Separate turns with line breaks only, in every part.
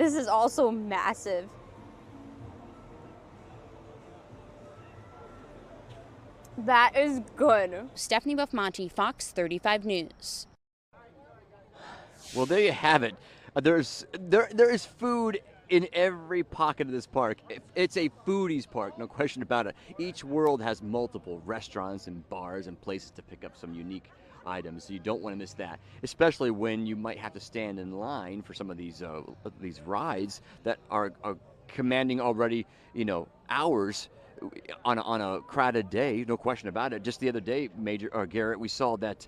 This is also massive. That is good.
Stephanie Buffmonti, Fox 35 News.
Well, there you have it. There is food in every pocket of this park. It's a foodies park, no question about it. Each world has multiple restaurants and bars and places to pick up some unique items. So you don't want to miss that, especially when you might have to stand in line for some of these rides that are commanding already, hours on a crowded day. No question about it. Just the other day, Garrett, we saw that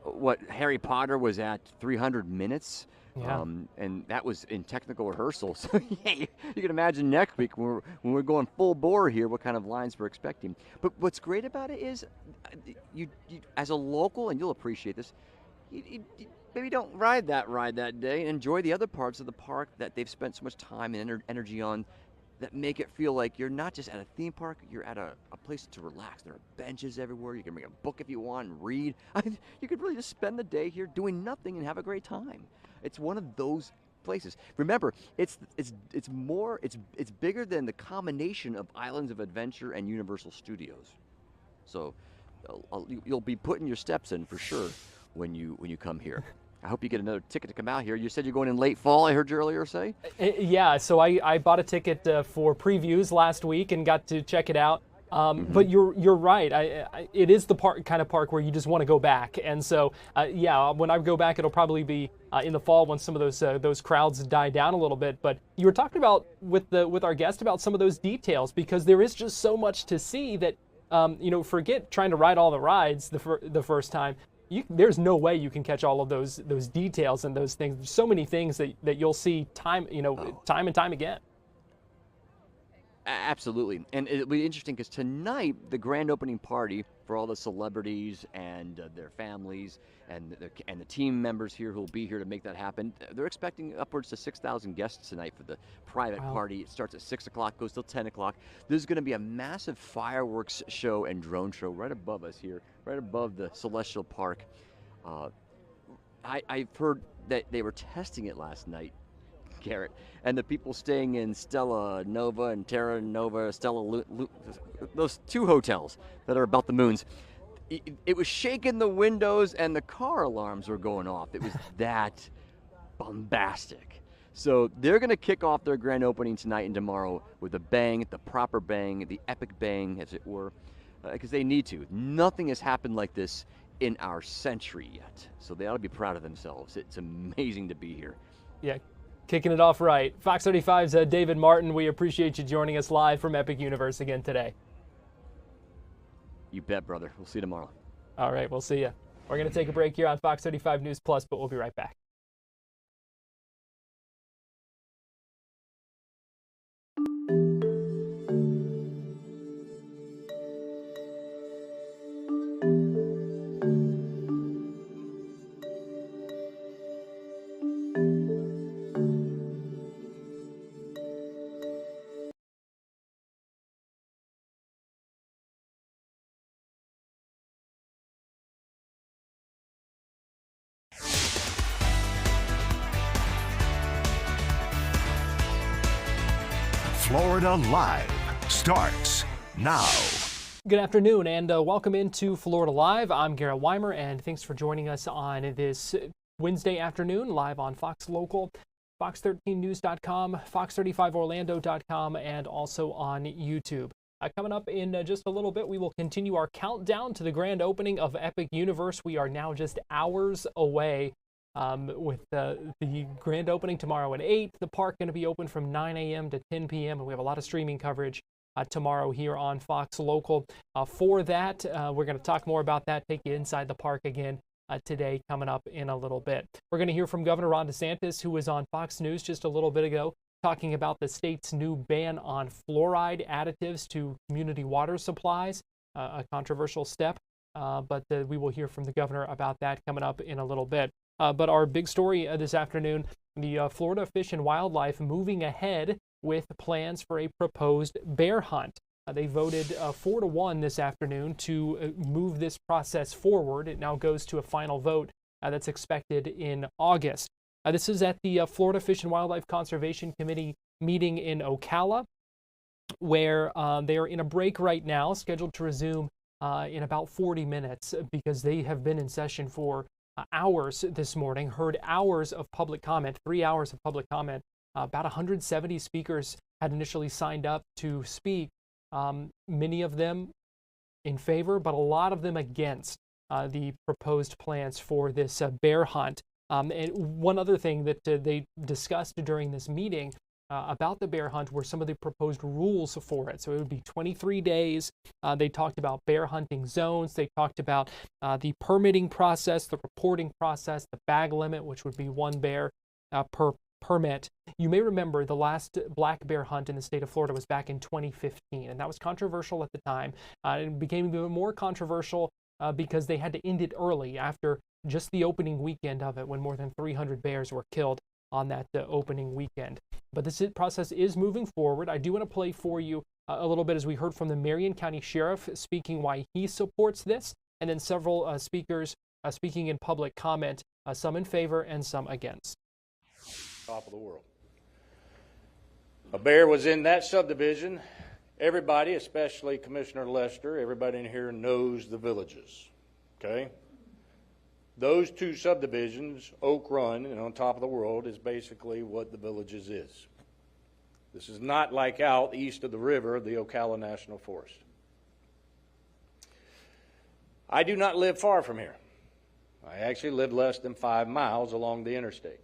what Harry Potter was at 300 minutes.
Yeah.
And that was in technical rehearsal. So yeah, you can imagine next week when we're going full bore here, what kind of lines we're expecting. But what's great about it is, you as a local, and you'll appreciate this, you maybe don't ride that day and enjoy the other parts of the park that they've spent so much time and energy on, that make it feel like you're not just at a theme park, you're at a place to relax. There are benches everywhere. You can bring a book if you want and read. You could really just spend the day here doing nothing and have a great time. It's one of those places. Remember, it's bigger than the combination of Islands of Adventure and Universal Studios. So you'll be putting your steps in for sure when you come here. I hope you get another ticket to come out here. You said you're going in late fall, I heard you earlier say?
Yeah, so I bought a ticket for previews last week and got to check it out. But you're right. It is the kind of park where you just want to go back. And so, when I go back, it'll probably be in the fall when some of those crowds die down a little bit. But you were talking about with our guest about some of those details, because there is just so much to see that, forget trying to ride all the rides the first time. There's no way you can catch all of those details and those things. There's so many things that you'll see time and time again.
Absolutely. And it'll be interesting because tonight, the grand opening party for all the celebrities and their families and the team members here who will be here to make that happen, they're expecting upwards to 6,000 guests tonight for the private party. It starts at 6 o'clock, goes till 10 o'clock. There's going to be a massive fireworks show and drone show right above us here, right above the Celestial Park. I've heard that they were testing it last night, Garrett, and the people staying in Stella Nova and Terra Nova, those two hotels that are about the moons, it was shaking the windows and the car alarms were going off. It was that bombastic. So they're going to kick off their grand opening tonight and tomorrow with a bang, the proper bang, the epic bang, as it were, because they need to. Nothing has happened like this in our century yet. So they ought to be proud of themselves. It's amazing to be here.
Yeah. Kicking it off right. Fox 35's David Martin, we appreciate you joining us live from Epic Universe again today.
You bet, brother. We'll see you tomorrow.
All right, we'll see you. We're going to take a break here on Fox 35 News Plus, but we'll be right back.
Florida Live starts now.
Good afternoon and welcome into Florida Live. I'm Garrett Weimer, and thanks for joining us on this Wednesday afternoon live on Fox Local, fox13news.com, fox35orlando.com, and also on YouTube. Coming up in just a little bit, we will continue our countdown to the grand opening of Epic Universe. We are now just hours away with the grand opening tomorrow at 8. The park going to be open from 9 a.m. to 10 p.m. and we have a lot of streaming coverage tomorrow here on Fox Local. For that, we're going to talk more about that, take you inside the park again today, coming up in a little bit. We're going to hear from Governor Ron DeSantis, who was on Fox News just a little bit ago, talking about the state's new ban on fluoride additives to community water supplies, a controversial step, but we will hear from the governor about that coming up in a little bit. But our big story this afternoon, the Florida Fish and Wildlife moving ahead with plans for a proposed bear hunt. They voted 4-1 this afternoon to move this process forward. It now goes to a final vote that's expected in August. This is at the Florida Fish and Wildlife Conservation Committee meeting in Ocala, where they are in a break right now, scheduled to resume in about 40 minutes because they have been in session for hours this morning, heard hours of public comment, 3 hours of public comment. About 170 speakers had initially signed up to speak, many of them in favor, but a lot of them against the proposed plans for this bear hunt. And one other thing that they discussed during this meeting about the bear hunt were some of the proposed rules for it. So it would be 23 days. They talked about bear hunting zones. They talked about the permitting process, the reporting process, the bag limit, which would be 1 bear per permit. You may remember the last black bear hunt in the state of Florida was back in 2015, and that was controversial at the time. It became even more controversial because they had to end it early after just the opening weekend of it, when more than 300 bears were killed on that opening weekend. But this process is moving forward. I do want to play for you a little bit as we heard from the Marion County Sheriff speaking why he supports this, and then several speakers speaking in public comment, some in favor and some against.
Top of the world. A bear was in that subdivision. Everybody, especially Commissioner Lester, everybody in here knows the villages, okay? Those 2 subdivisions, Oak Run and on Top of the World, is basically what the villages is. This is not like out east of the river, the Ocala National Forest. I do not live far from here. I actually live less than 5 miles along the interstate.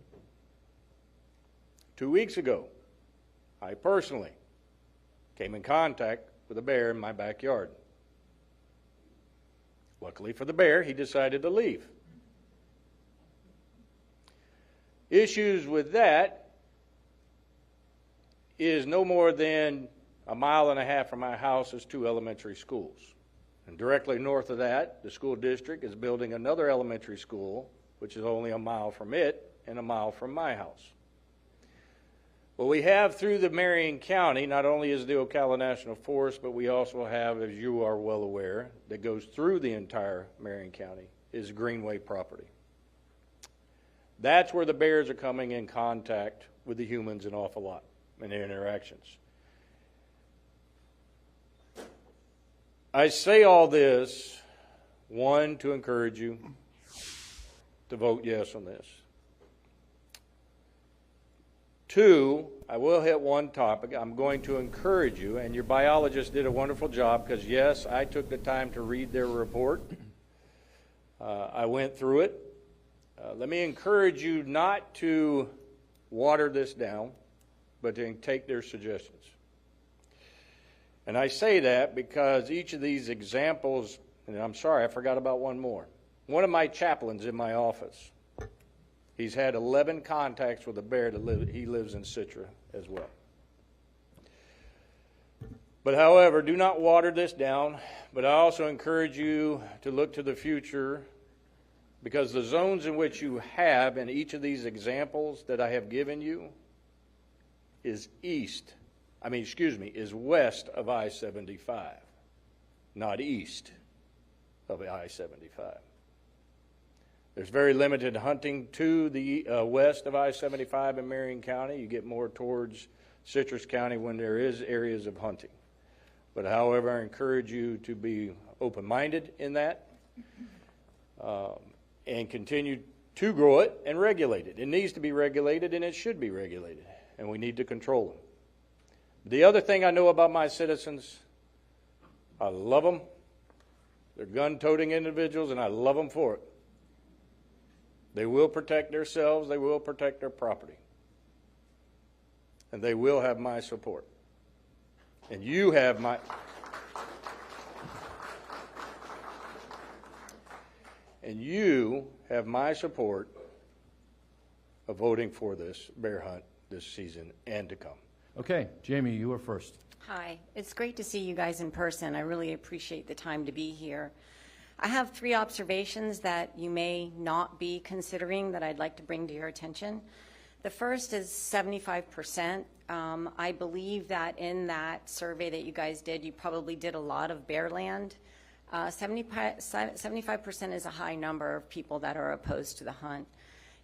2 weeks ago, I personally came in contact with a bear in my backyard. Luckily for the bear, he decided to leave. Issues with that is no more than 1.5 miles from my house is 2 elementary schools. And directly north of that, the school district is building another elementary school, which is only 1 mile from it and 1 mile from my house. Well, we have through the Marion County, not only is the Ocala National Forest, but we also have, as you are well aware, that goes through the entire Marion County, is Greenway property. That's where the bears are coming in contact with the humans an awful lot in their interactions. I say all this, 1, to encourage you to vote yes on this. 2, I will hit one topic. I'm going to encourage you, and your biologist did a wonderful job because, yes, I took the time to read their report. I went through it. Let me encourage you not to water this down, but to take their suggestions. And I say that because each of these examples, and I'm sorry, I forgot about one more. One of my chaplains in my office, he's had 11 contacts with a bear he lives in Citra as well. But however, do not water this down, but I also encourage you to look to the future, because the zones in which you have in each of these examples that I have given you is west of I-75, not east of I-75. There's very limited hunting to the west of I-75 in Marion County. You get more towards Citrus County when there is areas of hunting. But however, I encourage you to be open-minded in that and continue to grow it and regulate it. It needs to be regulated, and it should be regulated, and we need to control them. The other thing I know about my citizens, I love them. They're gun-toting individuals, and I love them for it. They will protect themselves, they will protect their property, and they will have my support. And you have my... And you have my support of voting for this bear hunt this season and to come.
Okay, Jamie, you were first.
Hi, it's great to see you guys in person. I really appreciate the time to be here. I have 3 observations that you may not be considering that I'd like to bring to your attention. The first is 75%. I believe that in that survey that you guys did, you probably did a lot of bear land. 75% is a high number of people that are opposed to the hunt.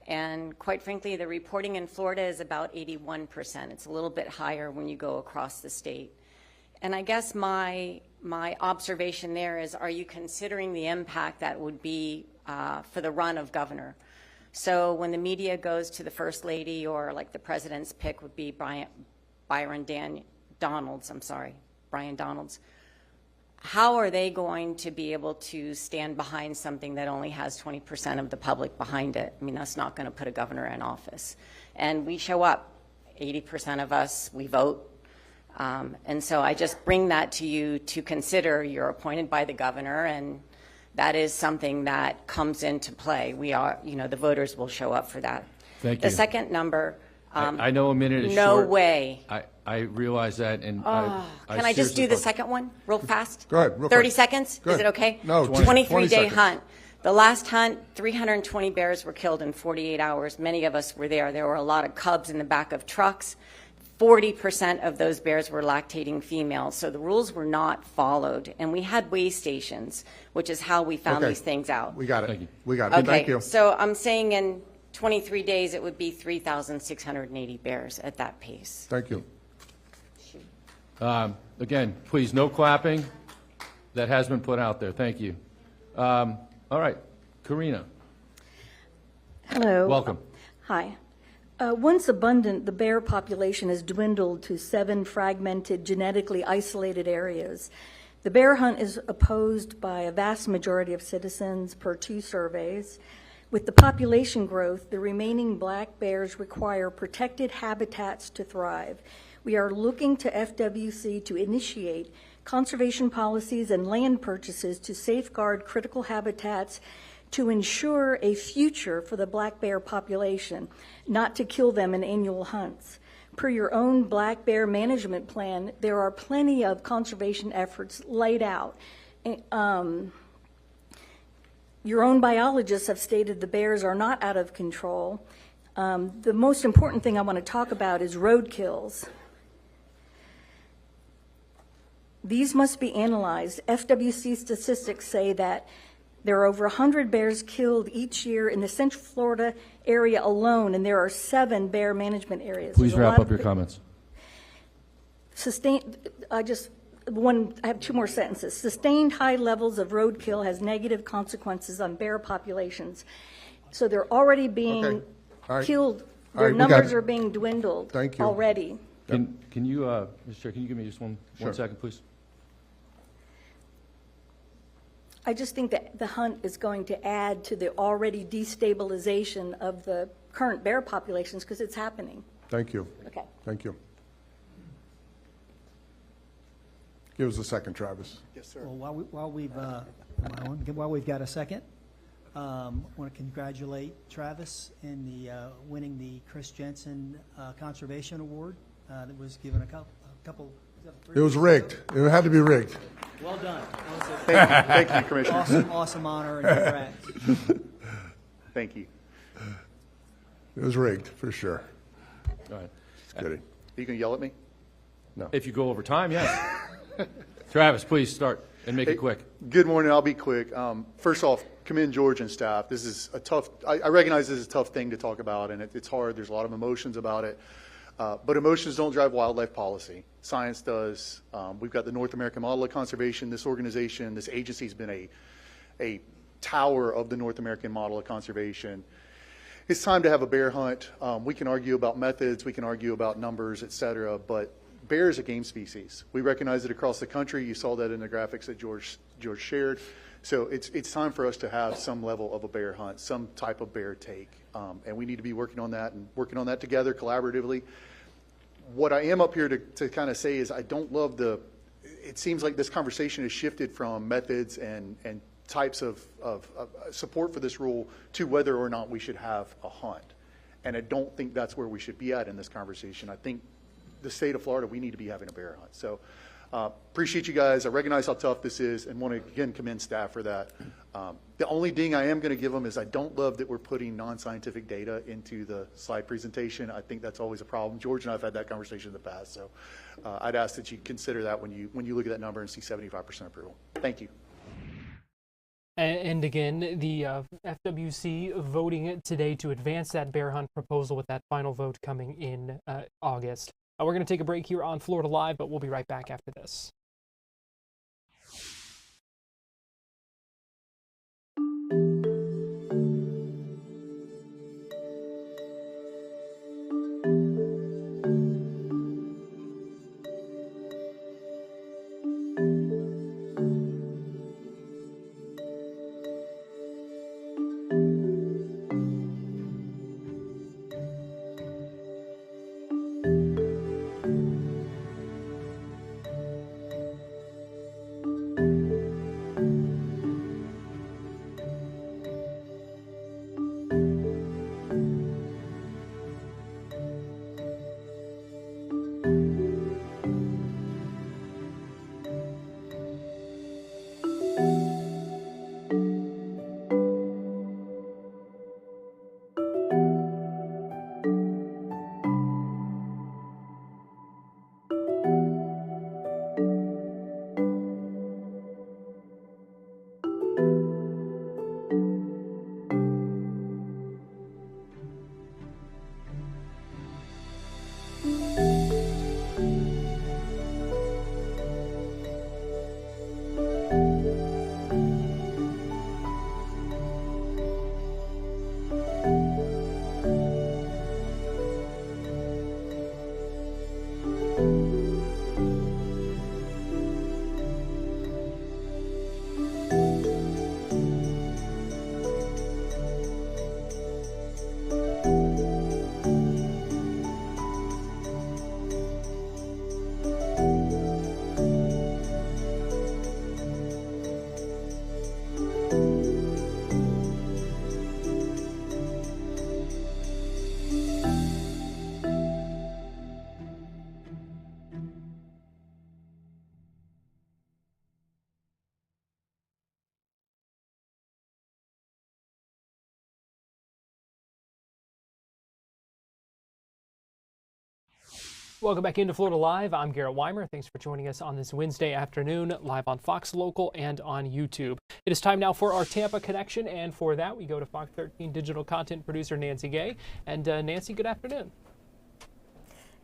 And quite frankly, the reporting in Florida is about 81%. It's a little bit higher when you go across the state. And I guess my observation there is, are you considering the impact that would be for the run of governor? So when the media goes to the First Lady, or like the president's pick would be Brian Donalds, how are they going to be able to stand behind something that only has 20% of the public behind it? I mean, that's not going to put a governor in office. And we show up, 80% of us, we vote. And so I just bring that to you to consider. You're appointed by the governor, and that is something that comes into play. We are, the voters will show up for that.
Thank you.
The second number.
I know a minute is
no
short.
No way.
I realize that, and
can I just do the second one real fast?
Go ahead, real
30
quick.
seconds?
Go
Is it
ahead.
okay?
No,
23-day
seconds.
hunt. The last hunt, 320 bears were killed in 48 hours. Many of us were there. There were a lot of cubs in the back of trucks. 40% of those bears were lactating females. So the rules were not followed. And we had weigh stations, which is how we found
Okay.
these things out.
We got it.
Thank you.
We got it.
Okay,
Thank you.
so I'm saying in 23 days, it would be 3,680 bears at that pace.
Thank you.
Again, please, no clapping. That has been put out there. Thank you. All right, Karina.
Hello.
Welcome.
Hi. Once abundant, the bear population has dwindled to 7 fragmented, genetically isolated areas. The bear hunt is opposed by a vast majority of citizens per 2 surveys. With the population growth, the remaining black bears require protected habitats to thrive. We are looking to FWC to initiate conservation policies and land purchases to safeguard critical habitats to ensure a future for the black bear population, not to kill them in annual hunts. Per your own black bear management plan, there are plenty of conservation efforts laid out. Your own biologists have stated the bears are not out of control. The most important thing I want to talk about is roadkills. These must be analyzed. FWC statistics say that there are over 100 bears killed each year in the Central Florida area alone, and there are 7 bear management areas.
Please wrap up your comments.
I have 2 more sentences. Sustained high levels of roadkill has negative consequences on bear populations. So they're already being
Okay. All right.
killed.
All
Their
right, we got
numbers
it.
are being dwindled
Thank you.
already.
Can you, Mr. Chair, can you give me just one
Sure.
second, please?
I just think that the hunt is going to add to the already destabilization of the current bear populations because it's happening.
Thank you.
Okay.
Thank you. Give us a second, Travis.
Well, while we've got a second, I want to congratulate Travis in the winning the Chris Jensen Conservation Award that was given a couple.
It was rigged. It had to be rigged.
Well done.
Thank you, Commissioner.
Awesome honor and congrats.
Thank you.
It was rigged, for sure.
All right.
Just kidding.
Are you going to yell at me?
If you go over time, yes. Travis, please start and make it quick.
Good morning. I'll be quick. First off, commend George and staff. This is a tough, I recognize this is a tough thing to talk about, and it's hard. There's a lot of emotions about it. But emotions don't drive wildlife policy. Science does. We've got the North American Model of Conservation. This organization, this agency has been a tower of the North American Model of Conservation. It's time to have a bear hunt. We can argue about methods. We can argue about numbers, et cetera, but bear is a game species. We recognize it across the country. You saw that in the graphics that George shared. So it's time for us to have some level of a bear hunt, some type of bear take. And we need to be working on that and working on that together collaboratively. What I am up here to kind of say is I don't love it seems like this conversation has shifted from methods and types of support for this rule to whether or not we should have a hunt. And I don't think that's where we should be at in this conversation. I think the state of Florida, we need to be having a bear hunt. So appreciate you guys. I recognize how tough this is and want to, again, commend staff for that. The only ding I am going to give them is I don't love that we're putting non-scientific data into the slide presentation. I think that's always a problem. George and I have had that conversation in the past. So I'd ask that you consider that when you look at that number and see 75% approval. Thank you.
And again, the FWC voting today to advance that bear hunt proposal with that final vote coming in August. We're going to take a break here on Florida Live, but we'll be right back after this. Welcome back into Florida Live. I'm Garrett Weimer. Thanks for joining us on this Wednesday afternoon, live on Fox Local and on YouTube. It is time now for our Tampa Connection, and for that, we go to Fox 13 digital content producer Nancy Gay. And Nancy, good afternoon.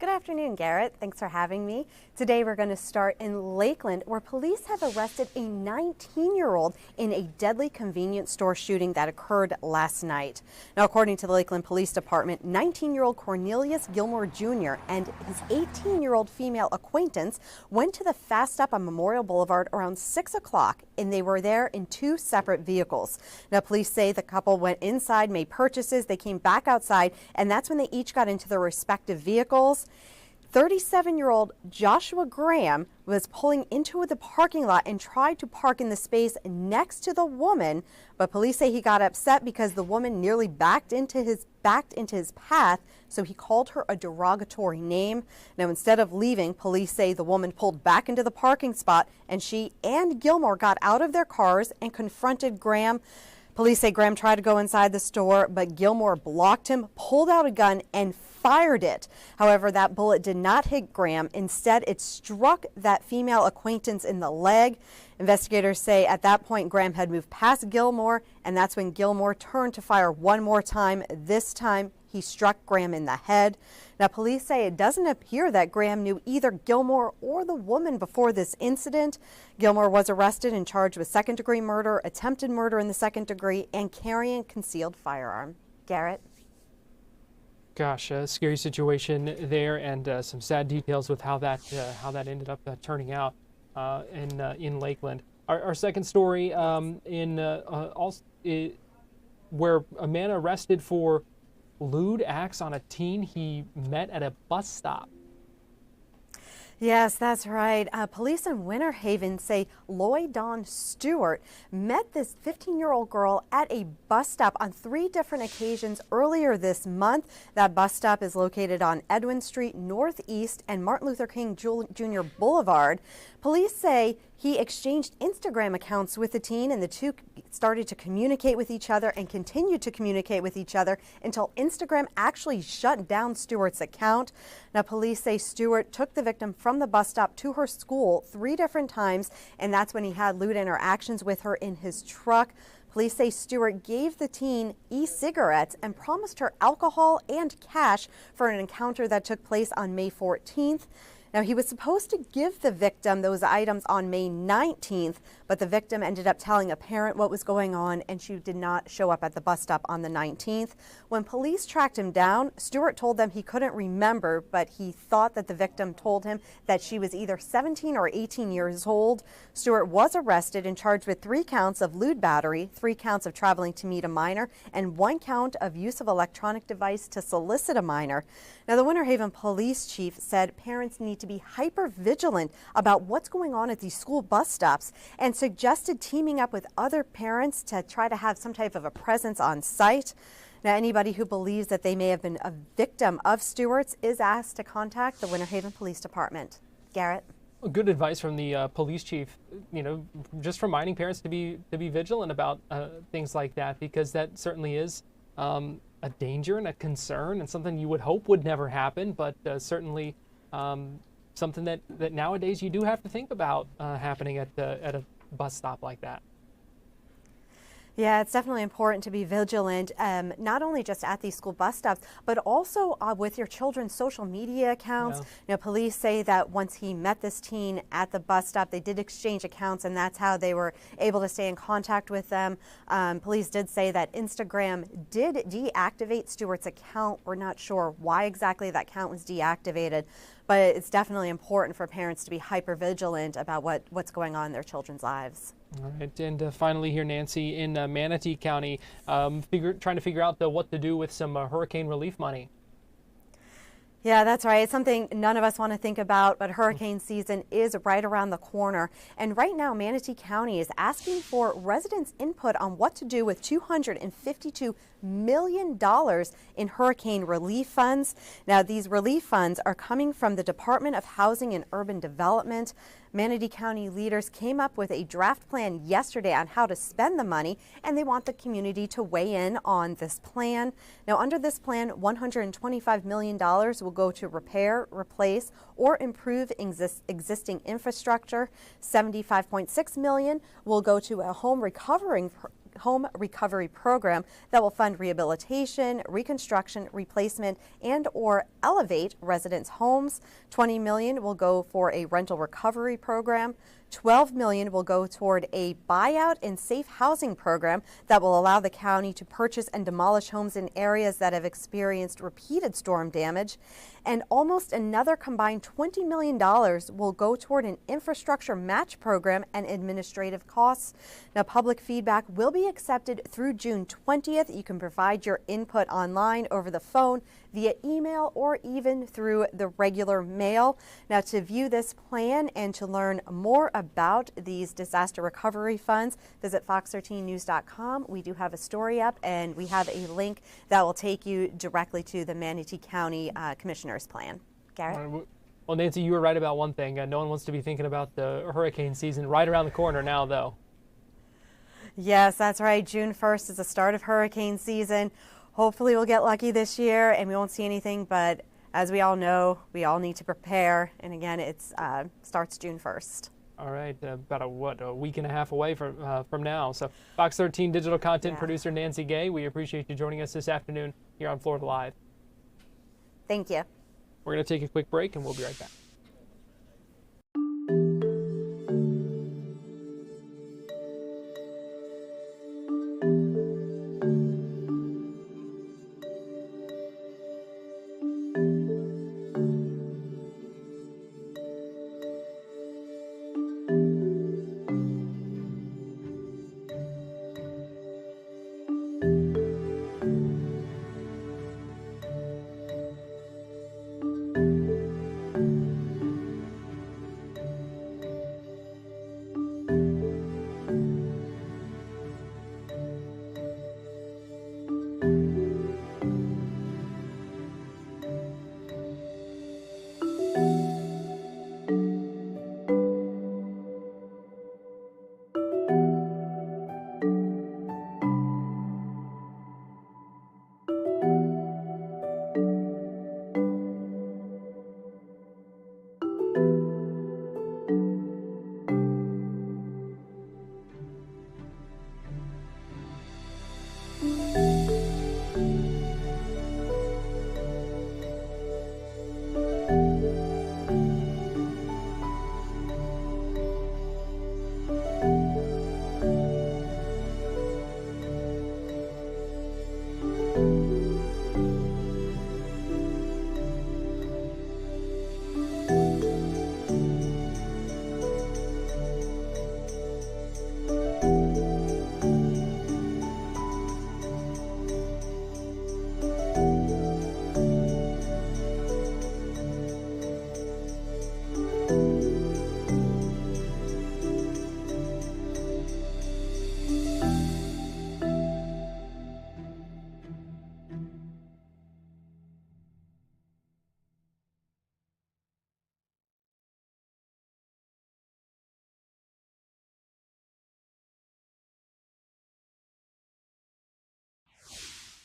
Good afternoon, Garrett. Thanks for having me. Today we're going to start in Lakeland, where police have arrested a 19-year-old in a deadly convenience store shooting that occurred last night. Now, according to the Lakeland Police Department, 19-year-old Cornelius Gilmore Jr. and his 18-year-old female acquaintance went to the Fast Stop on Memorial Boulevard around 6 o'clock, and they were there in two separate vehicles. Now, police say the couple went inside, made purchases, they came back outside, and that's when they each got into their respective vehicles. 37-year-old Joshua Graham was pulling into the parking lot and tried to park in the space next to the woman, but police say he got upset because the woman nearly backed into his path, so he called her a derogatory name. Now, instead of leaving, police say the woman pulled back into the parking spot, and she and Gilmore got out of their cars and confronted Graham. Police say Graham tried to go inside the store, but Gilmore blocked him, pulled out a gun, and fired it. However, that bullet did not hit Graham. Instead, it struck that female acquaintance in the leg. Investigators say at that point, Graham had moved past Gilmore, and that's when Gilmore turned to fire one more time. This time, he struck Graham in the head. Now, police say it doesn't appear that Graham knew either Gilmore or the woman before this incident. Gilmore was arrested and charged with second-degree murder, attempted murder in the second degree, and carrying a concealed firearm. Garrett?
Gosh, a scary situation there, and some sad details with how that ended up turning out in Lakeland. Our second story where a man arrested for lewd acts on a teen he met at a bus stop.
Yes, that's right. Police in Winter Haven say Lloyd Dawn Stewart met this 15-year-old girl at a bus stop on 3 different occasions earlier this month. That bus stop is located on Edwin Street Northeast and Martin Luther King Jr. Boulevard. Police say He exchanged Instagram accounts with the teen, and the two started to communicate with each other and continued to communicate with each other until Instagram actually shut down Stewart's account. Now, police say Stewart took the victim from the bus stop to her school 3 different times, and that's when he had lewd interactions with her in his truck. Police say Stewart gave the teen e-cigarettes and promised her alcohol and cash for an encounter that took place on May 14th. Now, he was supposed to give the victim those items on May 19th, but the victim ended up telling a parent what was going on, and she did not show up at the bus stop on the 19th. When police tracked him down, Stewart told them he couldn't remember, but he thought that the victim told him that she was either 17 or 18 years old. Stewart was arrested and charged with 3 counts of lewd battery, 3 counts of traveling to meet a minor, and 1 count of use of electronic device to solicit a minor. Now, the Winter Haven police chief said parents need to be hyper vigilant about what's going on at these school bus stops and suggested teaming up with other parents to try to have some type of a presence on site. Now, anybody who believes that they may have been a victim of Stewart's is asked to contact the Winter Haven Police Department. Garrett.
Good advice from the police chief, just reminding parents to be vigilant about things like that, because that certainly is a danger and a concern and something you would hope would never happen, but certainly something that nowadays you do have to think about happening at a bus stop like that.
Yeah, it's definitely important to be vigilant, not only just at these school bus stops, but also with your children's social media accounts. Yeah. Police say that once he met this teen at the bus stop, they did exchange accounts, and that's how they were able to stay in contact with them. Police did say that Instagram did deactivate Stewart's account. We're not sure why exactly that account was deactivated, but it's definitely important for parents to be hyper vigilant about what's going on in their children's lives.
All right, and finally here, Nancy, in Manatee County, trying to figure out what to do with some hurricane relief money.
Yeah, that's right. It's something none of us want to think about, but hurricane season is right around the corner. And right now, Manatee County is asking for residents' input on what to do with $252 million in hurricane relief funds. Now, these relief funds are coming from the Department of Housing and Urban Development. Manatee County leaders came up with a draft plan yesterday on how to spend the money, and they want the community to weigh in on this plan. Now, under this plan, $125 million will go to repair, replace, or improve existing infrastructure. $75.6 million will go to a home recovery program that will fund rehabilitation, reconstruction, replacement, and or elevate residents' homes. $20 million will go for a rental recovery program. $12 million will go toward a buyout and safe housing program that will allow the county to purchase and demolish homes in areas that have experienced repeated storm damage. And almost another combined $20 million will go toward an infrastructure match program and administrative costs. Now, public feedback will be accepted through June 20th. You can provide your input online, over the phone, via email, or even through the regular mail. Now, to view this plan and to learn more about these disaster recovery funds, visit fox13news.com. We do have a story up, and we have a link that will take you directly to the Manatee County Commissioner's plan. Garrett?
Well, Nancy, you were right about one thing. No one wants to be thinking about the hurricane season right around the corner now, though.
Yes, that's right. June 1st is the start of hurricane season. Hopefully we'll get lucky this year and we won't see anything, but as we all know, we all need to prepare. And again, it starts June 1st.
All right, about a week and a half away from now. So Fox 13 digital content producer Nancy Gay, we appreciate you joining us this afternoon here on Florida Live.
Thank you.
We're going to take a quick break and we'll be right back.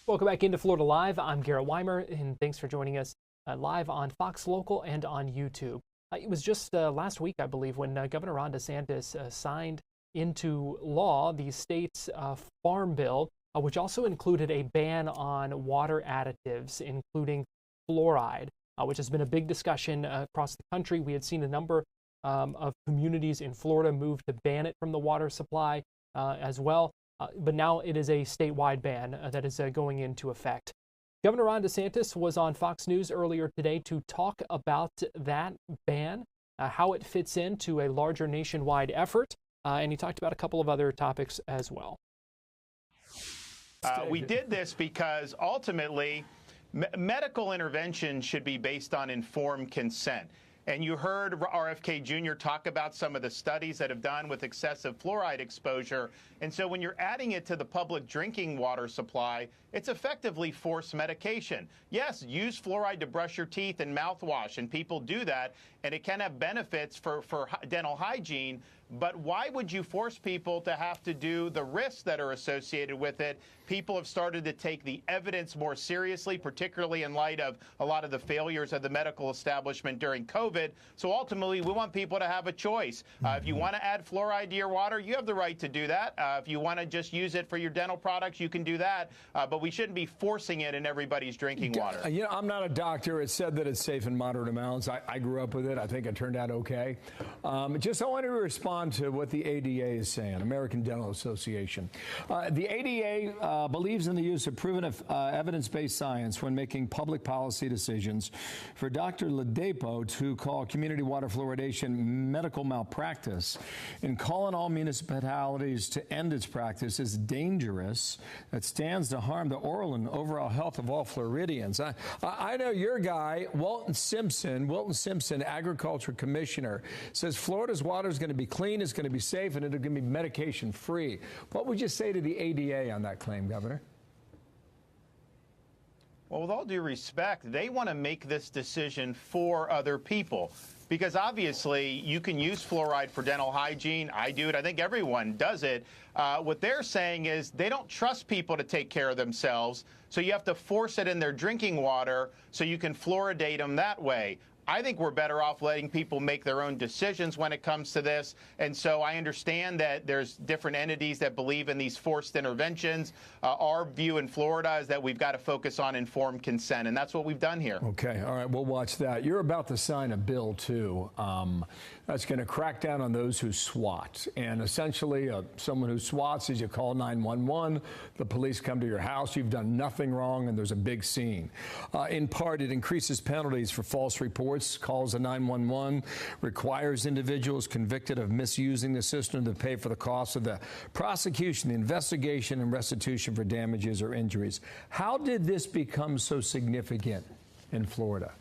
Welcome back into Florida Live. I'm Garrett Weimer, and thanks for joining us live on Fox Local and on YouTube. It was just last week, I believe, when Governor Ron DeSantis signed into law the state's farm bill, which also included a ban on water additives, including fluoride, which has been a big discussion across the country. We had seen a number of communities in Florida move to ban it from the water supply as well. But now it is a statewide ban that is going into effect. Governor Ron DeSantis was on Fox News earlier today to talk about that ban, how it fits into a larger nationwide effort, and he talked about a couple of other topics as well.
We did this because ultimately medical intervention should be based on informed consent. And you heard RFK Jr. talk about some of the studies that have done with excessive fluoride exposure. And so when you're adding it to the public drinking water supply, it's effectively forced medication. Yes, use fluoride to brush your teeth and mouthwash, and people do that, and it can have benefits for dental hygiene. But why would you force people to have to do the risks that are associated with it? People have started to take the evidence more seriously, particularly in light of a lot of the failures of the medical establishment during COVID. So ultimately, we want people to have a choice. If you want to add fluoride to your water, you have the right to do that. If you want to just use it for your dental products, you can do that. But we shouldn't be forcing it in everybody's drinking water.
You know, I'm not a doctor. It's said that it's safe in moderate amounts. I grew up with it. I think it turned out okay. I wanted to respond to what the ADA is saying, American Dental Association. The ADA believes in the use of proven evidence-based science when making public policy decisions. For Dr. Ladepo to call community water fluoridation medical malpractice and calling all municipalities to end its practice is dangerous. It stands to harm the oral and overall health of all Floridians. I know your guy, Wilton Simpson, Agriculture Commissioner, says Florida's water is going to be clean, it's going to be safe, and it's going to be medication-free. What would you say to the ADA on that claim, Governor?
Well, with all due respect, they want to make this decision for other people. Because obviously, you can use fluoride for dental hygiene. I do it. I think everyone does it. What they're saying is they don't trust people to take care of themselves, so you have to force it in their drinking water so you can fluoridate them that way. I think we're better off letting people make their own decisions when it comes to this. And so I understand that there's different entities that believe in these forced interventions. Our view in Florida is that we've got to focus on informed consent, and that's what we've done here.
Okay, all right, we'll watch that. You're about to sign a bill, too, that's going to crack down on those who swat. And essentially, someone who swats is you call 911, the police come to your house, you've done nothing wrong, and there's a big scene. In part, it increases penalties for false reports, calls to 911, requires individuals convicted of misusing the system to pay for the cost of the prosecution, the investigation, and restitution for damages or injuries. How did this become so significant in Florida?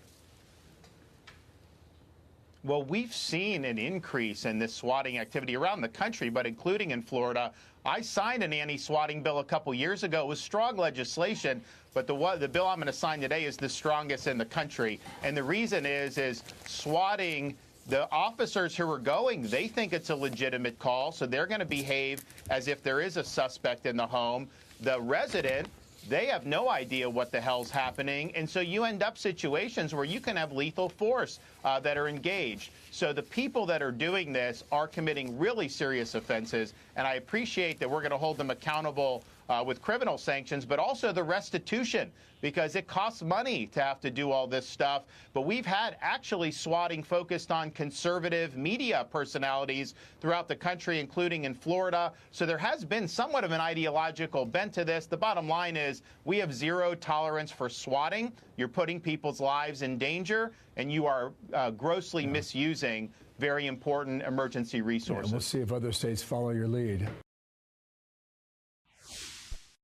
Well, we've seen an increase in this swatting activity around the country, but including in Florida. I signed an anti-swatting bill a couple years ago. It was strong legislation, but the bill I'm going to sign today is the strongest in the country. And the reason is swatting, the officers who are going, they think it's a legitimate call, so they're going to behave as if there is a suspect in the home. The resident, they have no idea what the hell's happening, and so you end up situations where you can have lethal force that are engaged. So the people that are doing this are committing really serious offenses, and I appreciate that we're going to hold them accountable with criminal sanctions, but also the restitution, because it costs money to have to do all this stuff. But we've had actually swatting focused on conservative media personalities throughout the country, including in Florida. So there has been somewhat of an ideological bent to this. The bottom line is we have zero tolerance for swatting. You're putting people's lives in danger, and you are grossly misusing very important emergency resources.
Yeah, we'll see if other states follow your lead.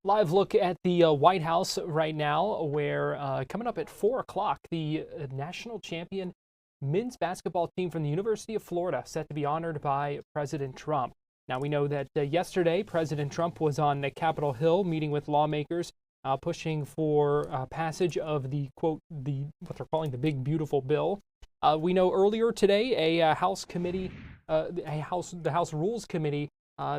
Live look at the White House right now, where coming up at 4 o'clock, the national champion men's basketball team from the University of Florida set to be honored by President Trump. Now, we know that yesterday, President Trump was on Capitol Hill meeting with lawmakers, pushing for passage of the, quote, what they're calling the Big Beautiful Bill. We know earlier today, a House committee, the House Rules Committee,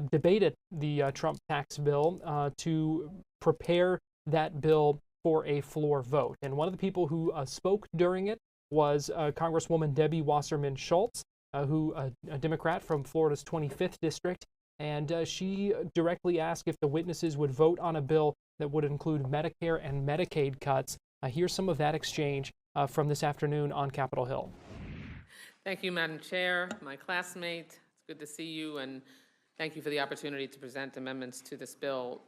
debated the Trump tax bill to prepare that bill for a floor vote. And one of the people who spoke during it was Congresswoman Debbie Wasserman Schultz, a Democrat from Florida's 25th district. And she directly asked if the witnesses would vote on a bill that would include Medicare and Medicaid cuts. Here's some of that exchange from this afternoon on Capitol Hill.
Thank you, Madam Chair, my classmate. It's good to see you, and thank you for the opportunity to present amendments to this bill.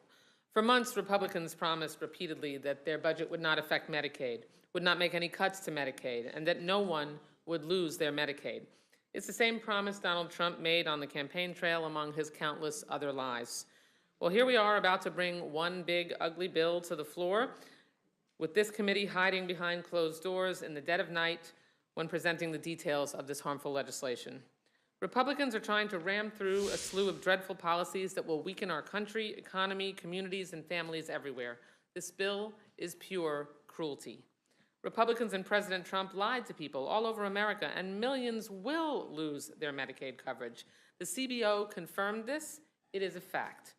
For months, Republicans promised repeatedly that their budget would not affect Medicaid, would not make any cuts to Medicaid, and that no one would lose their Medicaid. It's the same promise Donald Trump made on the campaign trail among his countless other lies. Well, here we are about to bring one big, ugly bill to the floor, with this committee hiding behind closed doors in the dead of night when presenting the details of this harmful legislation. Republicans are trying to ram through a slew of dreadful policies that will weaken our country, economy, communities, and families everywhere. This bill is pure cruelty. Republicans and President Trump lied to people all over America, and millions will lose their Medicaid coverage. The CBO confirmed this. It is a fact.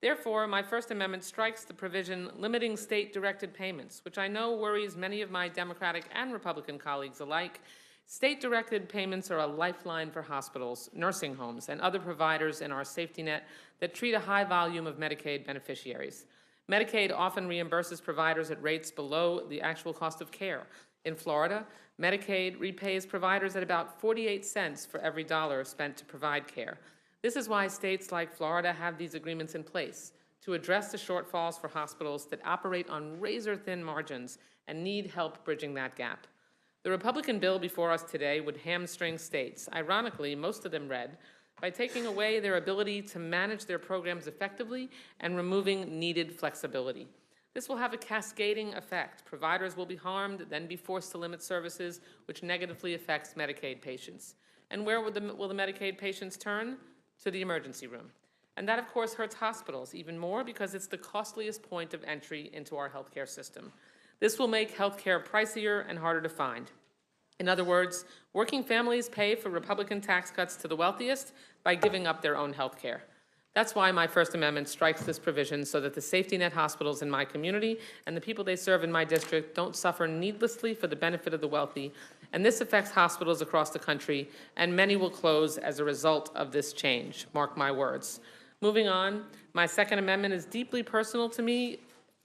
Therefore, my First Amendment strikes the provision limiting state-directed payments, which I know worries many of my Democratic and Republican colleagues alike. State-directed payments are a lifeline for hospitals, nursing homes, and other providers in our safety net that treat a high volume of Medicaid beneficiaries. Medicaid often reimburses providers at rates below the actual cost of care. In Florida, Medicaid repays providers at about 48 cents for every dollar spent to provide care. This is why states like Florida have these agreements in place to address the shortfalls for hospitals that operate on razor-thin margins and need help bridging that gap. The Republican bill before us today would hamstring states, ironically, most of them red, by taking away their ability to manage their programs effectively and removing needed flexibility. This will have a cascading effect. Providers will be harmed, then be forced to limit services, which negatively affects Medicaid patients. And where will the Medicaid patients turn? To the emergency room. And that, of course, hurts hospitals even more because it's the costliest point of entry into our healthcare system. This will make healthcare pricier and harder to find. In other words, working families pay for Republican tax cuts to the wealthiest by giving up their own health care. That's why my First Amendment strikes this provision so that the safety net hospitals in my community and the people they serve in my district don't suffer needlessly for the benefit of the wealthy. And this affects hospitals across the country, and many will close as a result of this change. Mark my words. Moving on, my Second Amendment is deeply personal to me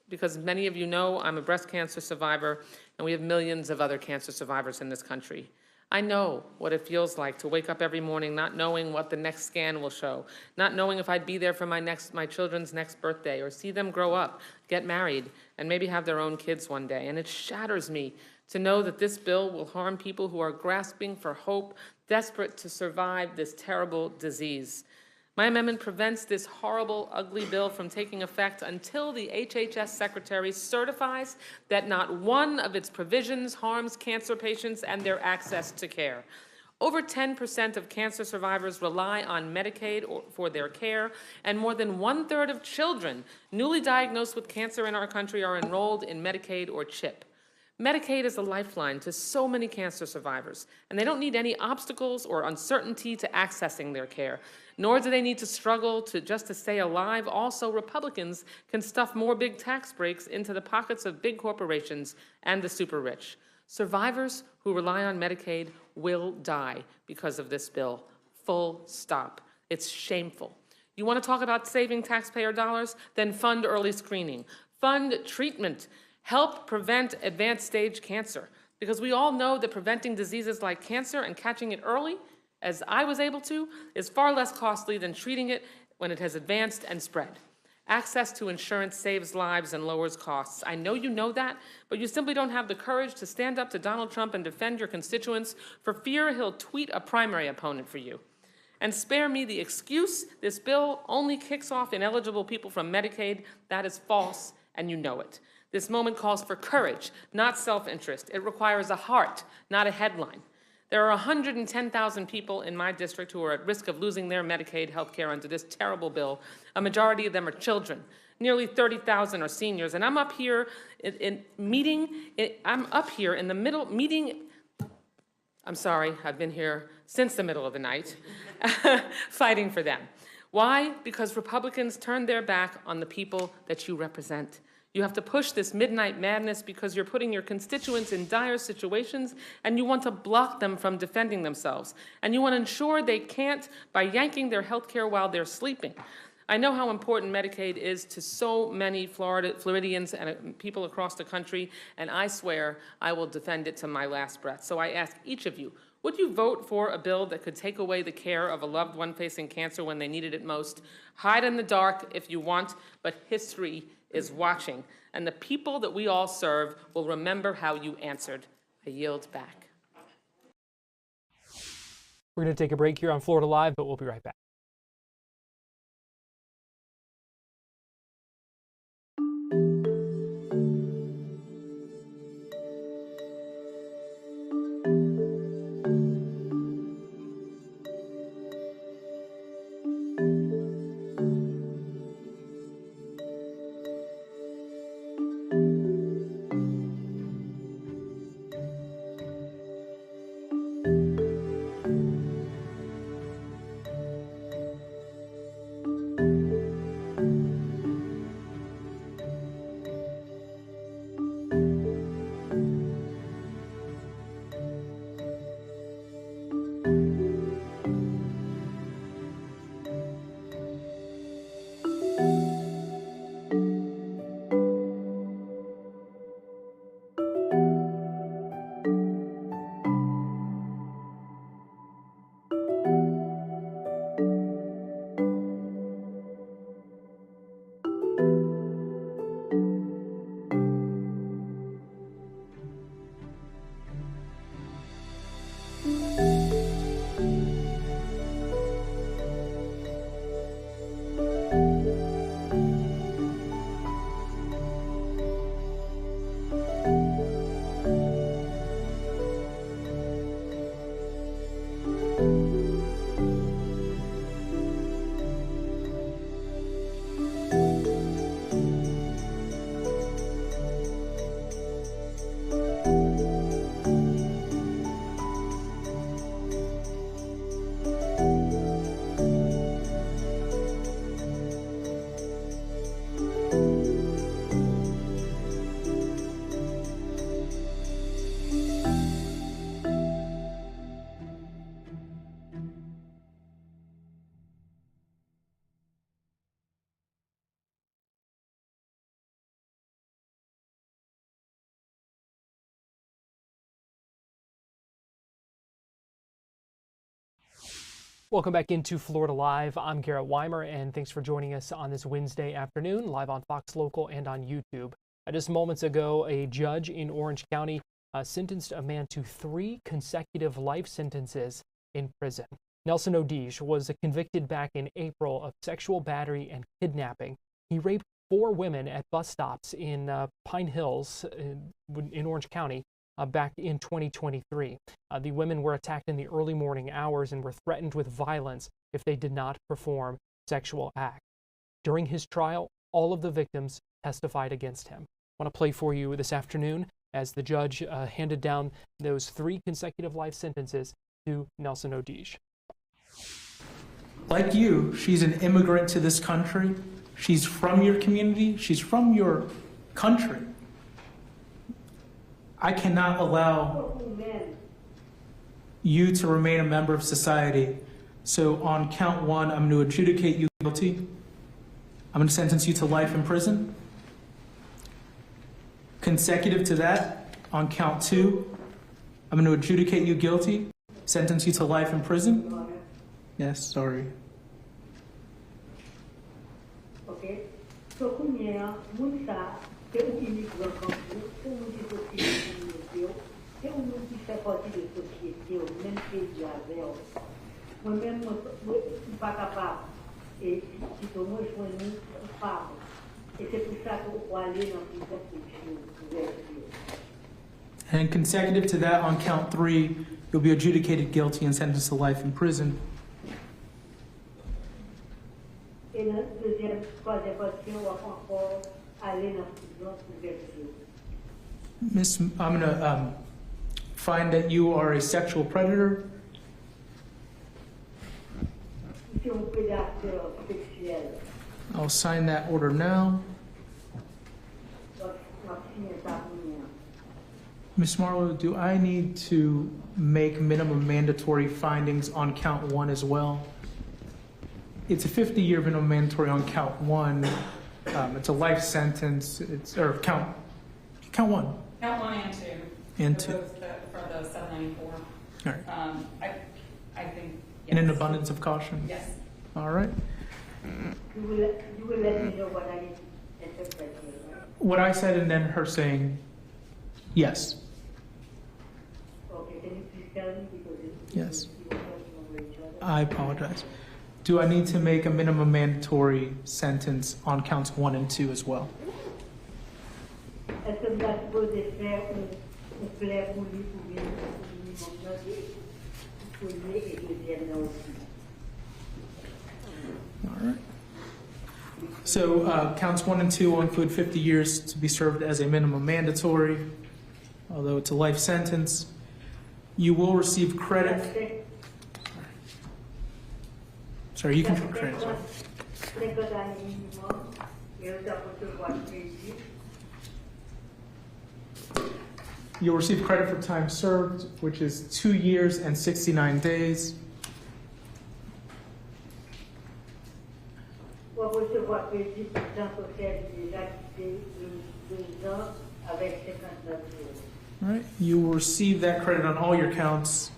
because many of you know I'm a breast cancer survivor, and we have millions of other cancer survivors in this country. I know what it feels like to wake up every morning not knowing what the next scan will show, not knowing if I'd be there for my children's next birthday, or see them grow up, get married, and maybe have their own kids one day. And it shatters me to know that this bill will harm people who are grasping for hope, desperate to survive this terrible disease. My amendment prevents this horrible, ugly bill from taking effect until the HHS Secretary certifies that not one of its provisions harms cancer patients and their access to care. Over 10% of cancer survivors rely on Medicaid for their care, and more than 1/3 of children newly diagnosed with cancer in our country are enrolled in Medicaid or CHIP. Medicaid is a lifeline to so many cancer survivors, and they don't need any obstacles or uncertainty to accessing their care, nor do they need to struggle just to stay alive. Also, Republicans can stuff more big tax breaks into the pockets of big corporations and the super rich. Survivors who rely on Medicaid will die because of this bill. Full stop. It's shameful. You want to talk about saving taxpayer dollars? Then fund early screening. Fund treatment. Help prevent advanced stage cancer, because we all know that preventing diseases like cancer and catching it early, as I was able to, is far less costly than treating it when it has advanced and spread. Access to insurance saves lives and lowers costs. I know you know that, but you simply don't have the courage to stand up to Donald Trump and defend your constituents for fear he'll tweet a primary opponent for you. And spare me the excuse this bill only kicks off ineligible people from Medicaid. That is false, and you know it. This moment calls for courage, not self-interest. It requires a heart, not a headline. There are 110,000 people in my district who are at risk of losing their Medicaid health care under this terrible bill. A majority of them are children. Nearly 30,000 are seniors. And I'm up here I'm sorry, I've been here since the middle of the night, fighting for them. Why? Because Republicans turned their back on the people that you represent. You have to push this midnight madness because you're putting your constituents in dire situations and you want to block them from defending themselves. And you want to ensure they can't by yanking their health care while they're sleeping. I know how important Medicaid is to so many Floridians and people across the country, and I swear I will defend it to my last breath. So I ask each of you, would you vote for a bill that could take away the care of a loved one facing cancer when they needed it most? Hide in the dark if you want, but history is watching, and the people that we all serve will remember how you answered. I yield back.
We're going to take a break here on Florida Live, but we'll be right back. Welcome back into Florida Live. I'm Garrett Weimer, and thanks for joining us on this Wednesday afternoon, live on Fox Local and on YouTube. Just moments ago, a judge in Orange County sentenced a man to 3 consecutive life sentences in prison. Nelson O'Deege was convicted back in April of sexual battery and kidnapping. He raped 4 women at bus stops in Pine Hills in Orange County back in 2023. The women were attacked in the early morning hours and were threatened with violence if they did not perform sexual acts. During his trial, all of the victims testified against him. I want to play for you this afternoon as the judge handed down those 3 consecutive life sentences to Nelson O'Deege.
Like you, she's an immigrant to this country. She's from your community. She's from your country. I cannot allow you to remain a member of society. So on count 1, I'm going to adjudicate you guilty. I'm going to sentence you to life in prison. Consecutive to that, on count 2, I'm going to adjudicate you guilty, sentence you to life in prison. Yes, sorry.
Okay. So kunya munsa te o immigrant comme vous, on dit que c'est on nous qui fait partie de la société, même pays avec. Moi-même, je ne suis pas capable. Et si tu moi, je suis une femme. Et c'est pour ça qu'on peut aller dans une perspective.
And consecutive to that, on count 3, you'll be adjudicated guilty and sentenced to life in prison.
Et la deuxième, troisième partie, on va encore aller dans une perspective.
Miss, I'm going to find that you are a sexual predator.
Si on prédateur sexuel.
I'll sign that order now. Ms. Marlowe, do I need to make minimum mandatory findings on count 1 as well? It's a 50-year minimum mandatory on count 1. It's a life sentence. Or count 1.
Count 1 and 2.
And
for
2.
Both for the 794.
All right.
I think. Yes.
In an abundance of caution?
Yes.
All right.
You will let me know what I need to interpret here, right?
What I said and then her saying yes.
Okay, can you please tell me because it's
Yes.
you're talking over each other.
I apologize. Do I need to make a minimum mandatory sentence on counts 1 and 2 as well?
Est-ce que vous êtes supposé faire un plaid pour lui pour venir pour lui et deuxième là aussi?
All right. So counts 1 and 2 will include 50 years to be served as a minimum mandatory, although it's a life sentence. You will receive credit. Sorry, you can translate. You'll receive credit for time served, which is 2 years and 69 days.
Pour recevoir crédit pour temps social déjà quitté 2 ans avec 59 jours.
All right. You will receive that credit on all your counts.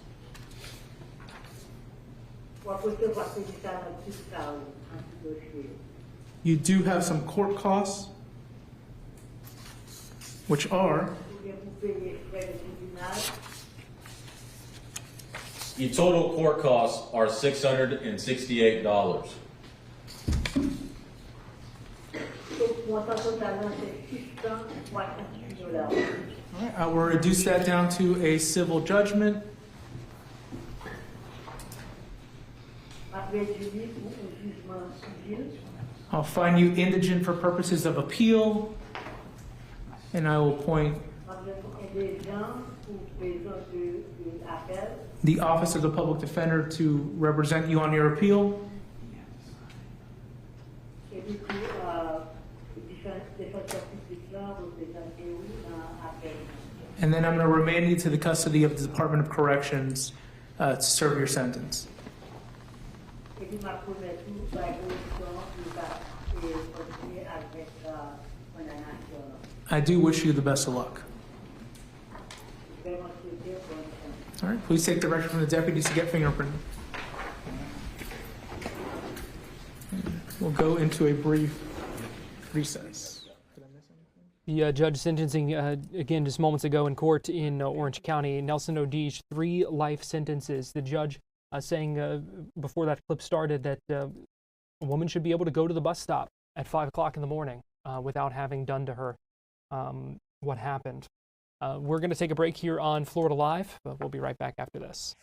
Pour recevoir crédit ça dans tout ça dossier.
You do have some court costs, which are
Voulez-vous payer frais de tribunal?
The total court costs are $668.
Montant total c'est $668.
all right, I will reduce that down to a civil judgment.
Après jury ou un jugement civil.
I'll find you indigent for purposes of appeal, and I will appoint
Des gens pour présence de appel.
the Office of the Public Defender to represent you on your appeal.
Et du coup, défenseur public là, représenté où dans appel.
And then I'm going to remand you to the custody of the Department of Corrections to serve your sentence.
Et puis ma promesse tout, par exemple, il va continuer avec condamnation.
I do wish you the best of luck.
Vraiment souhaiter bonne chance.
All right, please take direction from the deputies to get fingerprinted. We'll go into a brief recess.
The judge sentencing, again, just moments ago in court in Orange County, Nelson O'Deesh, 3 life sentences. The judge saying before that clip started that a woman should be able to go to the bus stop at 5 o'clock in the morning without having done to her what happened. We're going to take a break here on Florida Live, but we'll be right back after this.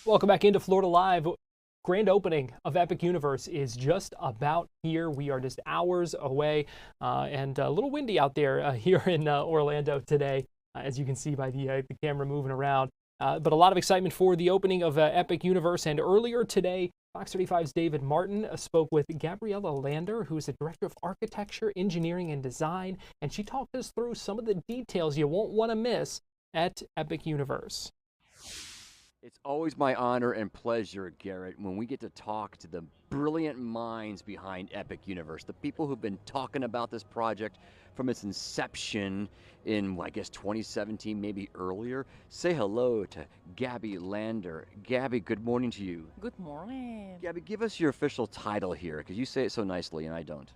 Welcome back into Florida Live. Grand opening of Epic Universe is just about here. We are just hours away and a little windy out there here in Orlando today, as you can see by the camera moving around. But a lot of excitement for the opening of Epic Universe. And earlier today, Fox 35's David Martin spoke with Gabriella Lander, who's the Director of Architecture, Engineering, and Design. And she talked us through some of the details you won't want to miss at Epic Universe.
It's always my honor and pleasure, Garrett, when we get to talk to the brilliant minds behind Epic Universe, the people who've been talking about this project from its inception in, I guess, 2017, maybe earlier. Say hello to Gabby Lander. Gabby, good morning to you.
Good morning.
Gabby, give us your official title here, because you say it so nicely and I don't.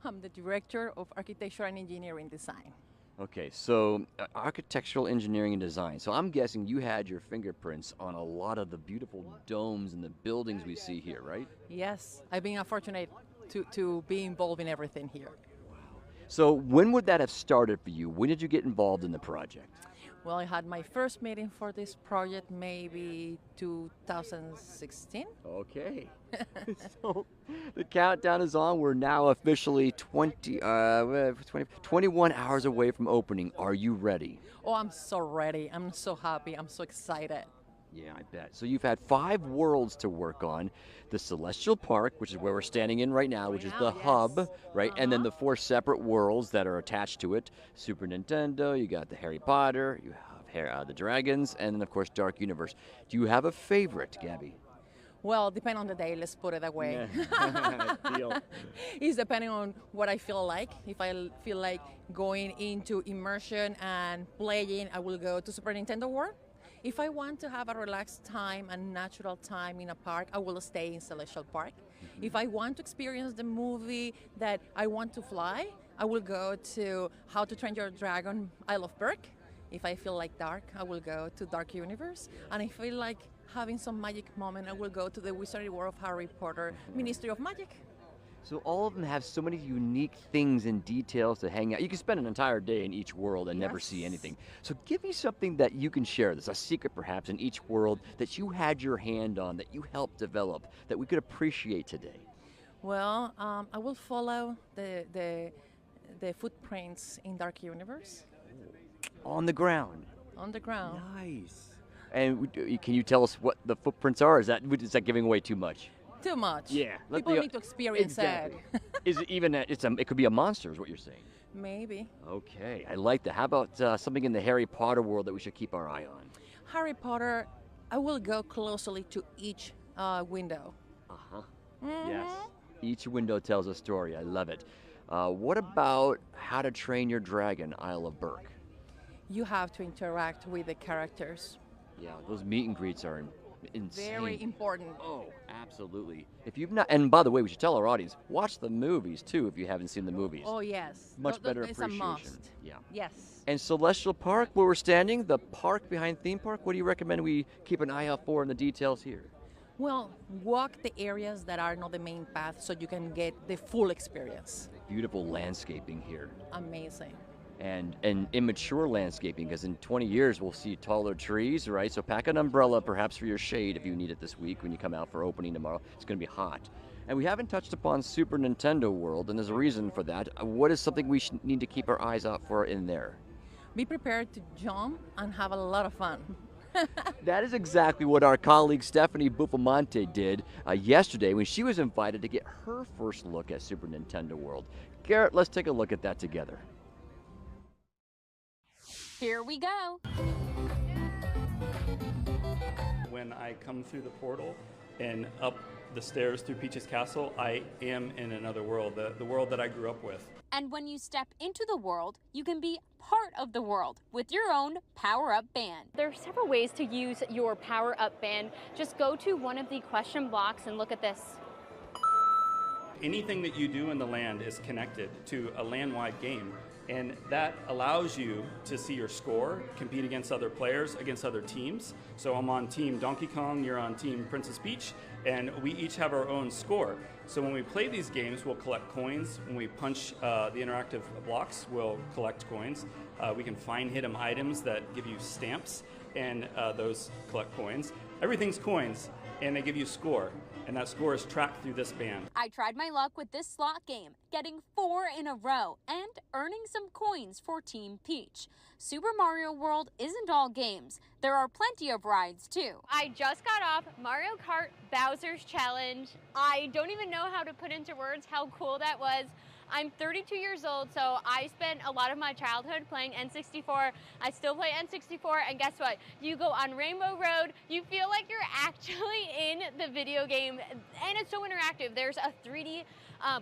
I'm the Director of Architecture and Engineering Design.
Okay, so architectural engineering and design. So I'm guessing you had your fingerprints on a lot of the beautiful domes and the buildings we see here, right?
Yes, I've been fortunate to be involved in everything here.
So when would that have started for you? When did you get involved in the project?
Well, I had my first meeting for this project maybe 2016.
Okay. So the countdown is on. We're now officially 21 hours away from opening. Are you ready?
Oh, I'm so ready. I'm so happy. I'm so excited.
Yeah, I bet. So you've had 5 worlds to work on. The Celestial Park, which is where we're standing in right now, which is the hub, right? And then the 4 separate worlds that are attached to it. Super Nintendo, you got the Harry Potter, you have the Dragons, and then, of course, Dark Universe. Do you have a favorite, Gabby?
Well, depending on the day, let's put it that way.
Deal.
It's depending on what I feel like. If I feel like going into immersion and playing, I will go to Super Nintendo World. If I want to have a relaxed time and natural time in a park, I will stay in Celestial Park. If I want to experience the movie that I want to fly, I will go to How to Train Your Dragon, Isle of Berk. If I feel like dark, I will go to Dark Universe. And if I feel like having some magic moment, I will go to the Wizarding World of Harry Potter, Ministry of Magic.
So all of them have so many unique things and details to hang out. You can spend an entire day in each world and never see anything. So give me something that you can share. There's a secret perhaps in each world that you had your hand on, that you helped develop, that we could appreciate today.
Well, I will follow the footprints in Dark Universe.
On the ground.
On the ground.
Nice. And can you tell us what the footprints are? Is that giving away too much?
Too much.
Yeah.
People need to experience it.
Is it even it could be a monster is what you're saying?
Maybe.
Okay, I like that. How about something in the Harry Potter world that we should keep our eye on?
Harry Potter, I will go closely to each window.
Uh-huh. Yes. Each window tells a story. I love it. What about How to Train Your Dragon, Isle of Berk?
You have to interact with the characters.
Yeah, those meet and greets are insane.
Very important.
Oh, absolutely. If you've not, and by the way, we should tell our audience, watch the movies too if you haven't seen the movies.
Oh yes.
Much better
it's
appreciation.
A must.
Yeah.
Yes.
And Celestial Park, where we're standing, the park behind theme park, what do you recommend we keep an eye out for in the details here?
Well, walk the areas that are not the main path so you can get the full experience.
Beautiful landscaping here.
Amazing.
And immature landscaping, because in 20 years we'll see taller trees, right? So pack an umbrella perhaps for your shade if you need it this week when you come out for opening tomorrow. It's going to be hot. And we haven't touched upon Super Nintendo World, and there's a reason for that. What is something we need to keep our eyes out for in there?
Be prepared to jump and have a lot of fun.
That is exactly what our colleague Stephanie Buffamonte did yesterday when she was invited to get her first look at Super Nintendo World. Garrett, let's take a look at that together.
Here we go.
When I come through the portal and up the stairs through Peach's Castle, I am in another world, the world that I grew up with.
And when you step into the world, you can be part of the world with your own power-up band.
There are several ways to use your power-up band. Just go to one of the question blocks and look at this.
Anything that you do in the land is connected to a land-wide game, and that allows you to see your score, compete against other players, against other teams. So I'm on Team Donkey Kong, you're on Team Princess Peach, and we each have our own score. So when we play these games, we'll collect coins. When we punch the interactive blocks, we'll collect coins. We can find hidden items that give you stamps, and those collect coins. Everything's coins, and they give you a score, and that score is tracked through this band.
I tried my luck with this slot game, getting 4 in a row and earning some coins for Team Peach. Super Mario World isn't all games. There are plenty of rides too.
I just got off Mario Kart Bowser's Challenge. I don't even know how to put into words how cool that was. I'm 32 years old, so I spent a lot of my childhood playing N64. I still play N64, and guess what? You go on Rainbow Road, you feel like you're actually in the video game, and it's so interactive. There's a 3D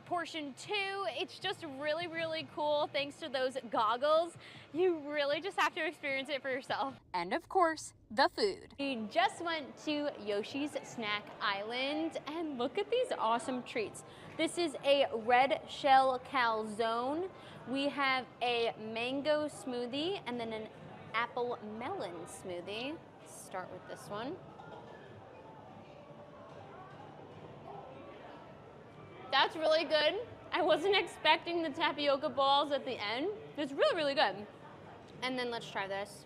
portion too. It's just really, really cool thanks to those goggles. You really just have to experience it for yourself.
And of course, the food.
We just went to Yoshi's Snack Island, and look at these awesome treats. This is a red shell calzone. We have a mango smoothie and then an apple melon smoothie. Let's start with this one. That's really good. I wasn't expecting the tapioca balls at the end. It's really, really good. And then let's try this.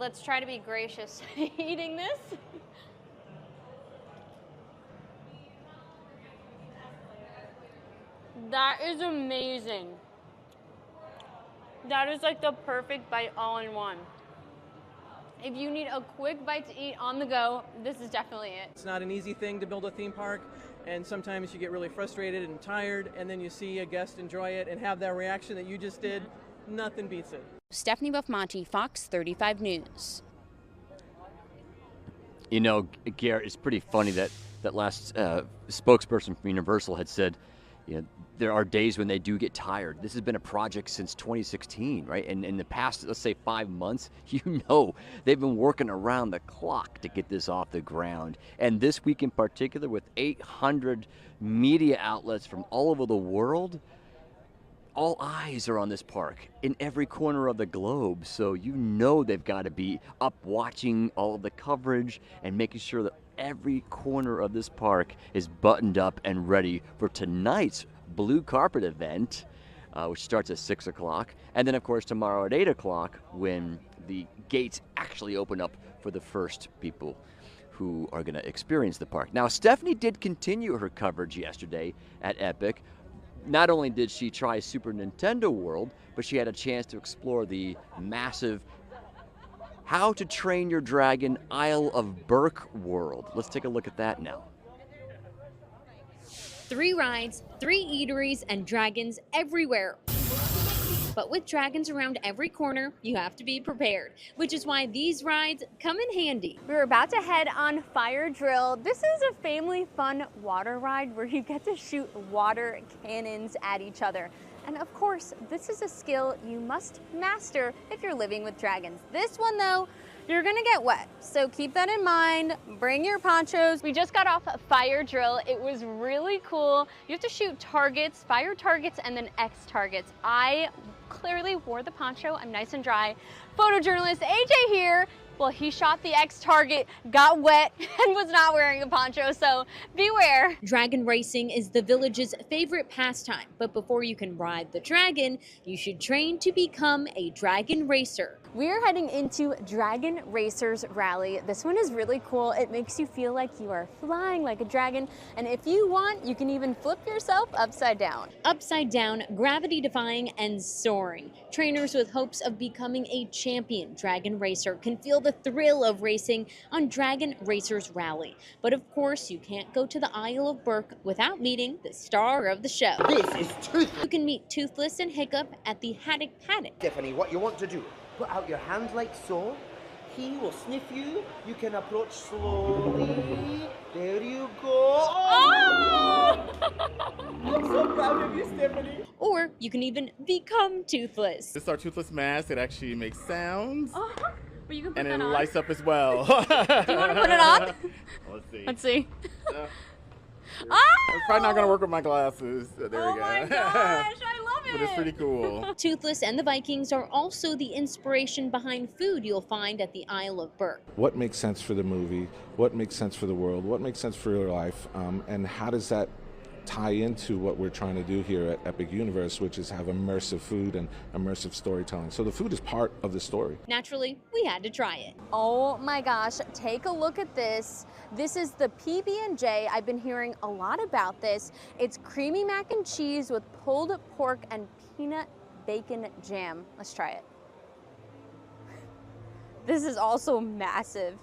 Let's try to be gracious eating this. That is amazing. That is like the perfect bite all in one. If you need a quick bite to eat on the go, this is definitely it.
It's not an easy thing to build a theme park, and sometimes you get really frustrated and tired, and then you see a guest enjoy it and have that reaction that you just did. Nothing beats it.
Stephanie Buffmonti, Fox 35 News.
You know, Garrett, it's pretty funny that last spokesperson from Universal had said, you know, there are days when they do get tired. This has been a project since 2016, right? And in the past, let's say 5 months, you know, they've been working around the clock to get this off the ground. And this week in particular, with 800 media outlets from all over the world, all eyes are on this park in every corner of the globe. So you know they've got to be up watching all of the coverage and making sure that every corner of this park is buttoned up and ready for tonight's blue carpet event, which starts at 6 o'clock. And then, of course, tomorrow at 8 o'clock when the gates actually open up for the first people who are going to experience the park. Now, Stephanie did continue her coverage yesterday at Epic. Not only did she try Super Nintendo World, but she had a chance to explore the massive How to Train Your Dragon Isle of Berk world. Let's take a look at that now.
3 rides, 3 eateries, and dragons everywhere. But with dragons around every corner, you have to be prepared, which is why these rides come in handy.
We're about to head on Fire Drill. This is a family fun water ride where you get to shoot water cannons at each other. And of course, this is a skill you must master if you're living with dragons. This one though, you're gonna get wet. So keep that in mind, bring your ponchos. We just got off Fire Drill. It was really cool. You have to shoot targets, fire targets, and then X targets. I clearly wore the poncho, I'm nice and dry. Photojournalist AJ here. Well, he shot the X target, got wet, and was not wearing a poncho, so beware.
Dragon racing is the village's favorite pastime, but before you can ride the dragon, you should train to become a dragon racer.
We're heading into Dragon Racers Rally. This one is really cool. It makes you feel like you are flying like a dragon, and if you want, you can even flip yourself upside down.
Upside down, gravity-defying, and soaring. Trainers with hopes of becoming a champion dragon racer can feel the thrill of racing on Dragon Racers Rally. But of course, you can't go to the Isle of Berk without meeting the star of the show.
This is Toothless.
You can meet Toothless and Hiccup at the Haddock Paddock.
Stephanie, what you want to do, put out your hand like so. He will sniff you. You can approach slowly. There you go.
Oh!
I'm so proud of you, Stephanie.
Or you can even become Toothless.
This is our Toothless mask. It actually makes sounds.
But you can put
and
that
it
on.
lights up as well.
Do you want to put it on?
Let's see.
Let's see.
It's probably not going to work with my glasses. So there we go.
Oh my gosh, I love it.
But it's pretty cool.
Toothless and the Vikings are also the inspiration behind food you'll find at the Isle of Berk.
What makes sense for the movie? What makes sense for the world? What makes sense for your life? And how does that
tie into what we're trying to do here at Epic Universe, which is have immersive food and immersive storytelling. So the food is part of the story.
Naturally, we had to try it.
Oh my gosh, take a look at this. This is the PB&J. I've been hearing a lot about this. It's creamy mac and cheese with pulled pork and peanut bacon jam. Let's try it. This is also massive.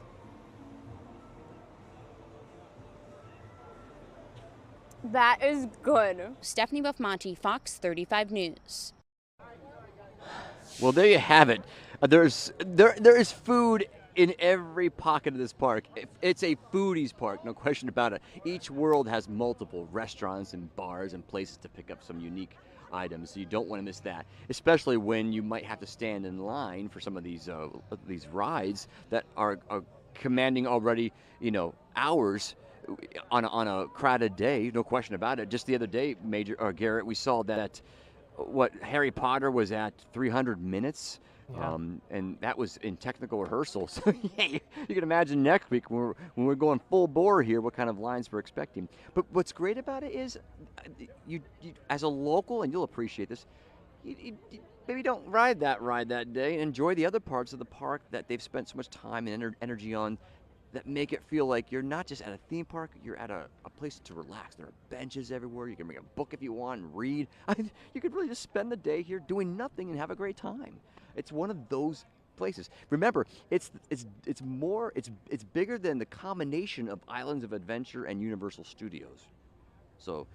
That is good.
Stephanie Buffmonti, Fox 35 News.
Well, there you have it. There is food in every pocket of this park. It's a foodie's park, no question about it. Each world has multiple restaurants and bars and places to pick up some unique items, so you don't want to miss that, especially when you might have to stand in line for some of these rides that are commanding already, hours on a crowded day, no question about it. Just the other day, Garrett, we saw that Harry Potter was at 300 minutes.
Yeah.
And that was in technical rehearsal. So yeah, you can imagine next week when we're going full bore here, what kind of lines we're expecting. But what's great about it is, you as a local, and you'll appreciate this, you maybe don't ride that day and enjoy the other parts of the park that they've spent so much time and energy on, that make it feel like you're not just at a theme park, you're at a place to relax. There are benches everywhere. You can bring a book if you want and read. You could really just spend the day here doing nothing and have a great time. It's one of those places. Remember, it's bigger than the combination of Islands of Adventure and Universal Studios. So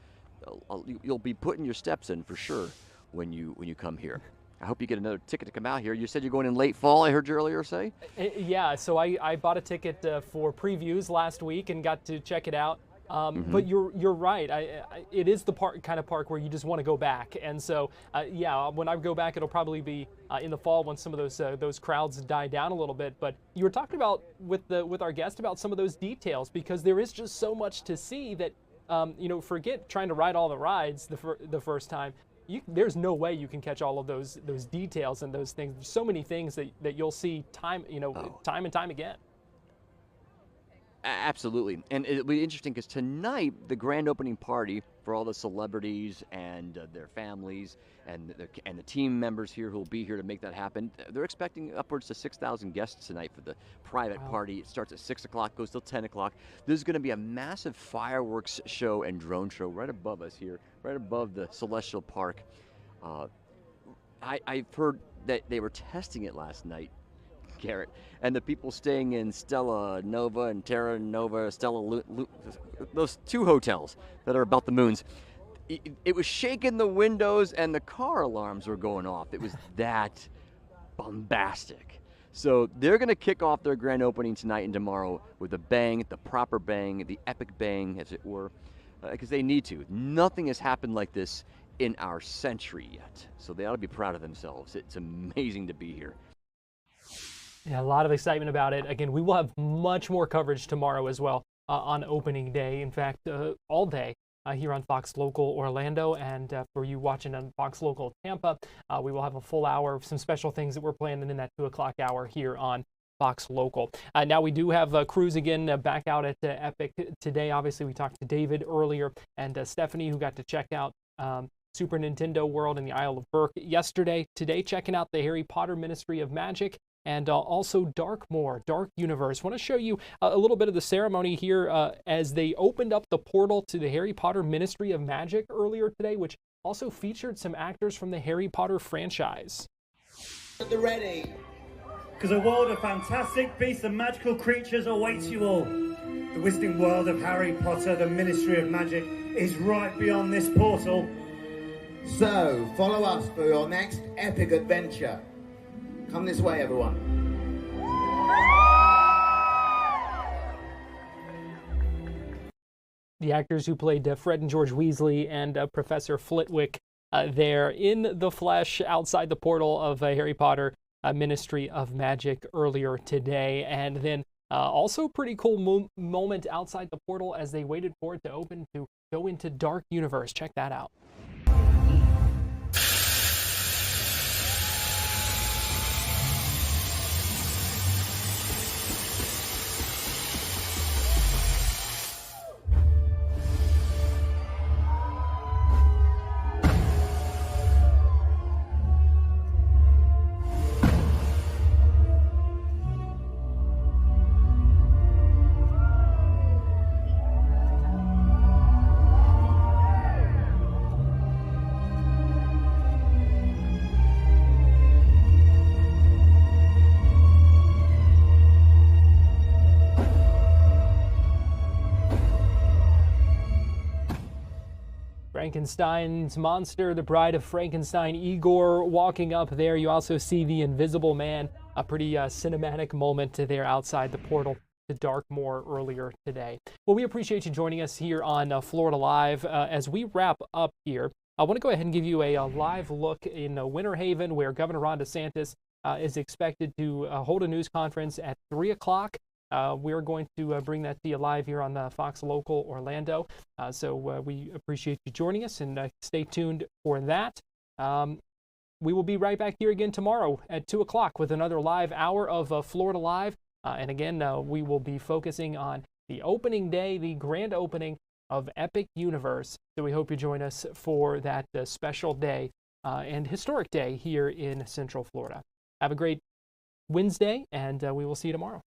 you'll be putting your steps in for sure when you come here. I hope you get another ticket to come out here. You said you're going in late fall, I heard you earlier say?
Yeah, so I bought a ticket for previews last week and got to check it out. But you're right. It is the kind of park where you just want to go back. And so, yeah, when I go back, it'll probably be in the fall when some of those crowds die down a little bit. But you were talking about with our guest about some of those details, because there is just so much to see that, forget trying to ride all the rides the first time. There's no way you can catch all of those details and those things. There's so many things that you'll see time and time again.
Absolutely, and it'll be interesting because tonight the grand opening party for all the celebrities and their families and the team members here who will be here to make that happen. They're expecting upwards to 6,000 guests tonight for the private party. It starts at 6 o'clock, goes till 10 o'clock. There's going to be a massive fireworks show and drone show right above us here, right above the Celestial Park. I've heard that they were testing it last night, Garrett, and the people staying in Stella Nova and Terra Nova, those two hotels that are about the moons, it was shaking the windows and the car alarms were going off. It was that bombastic. So they're going to kick off their grand opening tonight and tomorrow with a bang, the proper bang, the epic bang, as it were, because they need to. Nothing has happened like this in our century yet. So they ought to be proud of themselves. It's amazing to be here.
Yeah, a lot of excitement about it. Again, we will have much more coverage tomorrow as well on opening day. In fact, all day here on Fox Local Orlando, and for you watching on Fox Local Tampa, we will have a full hour of some special things that we're planning in that 2 o'clock hour here on Fox Local. Now we do have crews again back out at Epic today. Obviously, we talked to David earlier and Stephanie, who got to check out Super Nintendo World in the Isle of Berk yesterday. Today, checking out the Harry Potter Ministry of Magic and also Dark Universe. I want to show you a little bit of the ceremony here as they opened up the portal to the Harry Potter Ministry of Magic earlier today, which also featured some actors from the Harry Potter franchise.
At the ready. Because a world of fantastic beasts and magical creatures awaits you all. The wizarding world of Harry Potter, the Ministry of Magic, is right beyond this portal.
So, follow us for your next epic adventure. Come this way, everyone.
The actors who played Fred and George Weasley and Professor Flitwick there in the flesh outside the portal of Harry Potter Ministry of Magic earlier today. And then also pretty cool moment outside the portal as they waited for it to open to go into Dark Universe. Check that out. Frankenstein's monster, the Bride of Frankenstein, Igor walking up there. You also see the Invisible Man, a pretty cinematic moment there outside the portal to Darkmoor earlier today. Well, we appreciate you joining us here on Florida Live. As we wrap up here, I want to go ahead and give you a live look in Winter Haven, where Governor Ron DeSantis is expected to hold a news conference at 3 o'clock. We're going to bring that to you live here on Fox Local Orlando. So we appreciate you joining us, and stay tuned for that. We will be right back here again tomorrow at 2 o'clock with another live hour of Florida Live. And again, we will be focusing on the opening day, the grand opening of Epic Universe. So we hope you join us for that special day and historic day here in Central Florida. Have a great Wednesday, and we will see you tomorrow.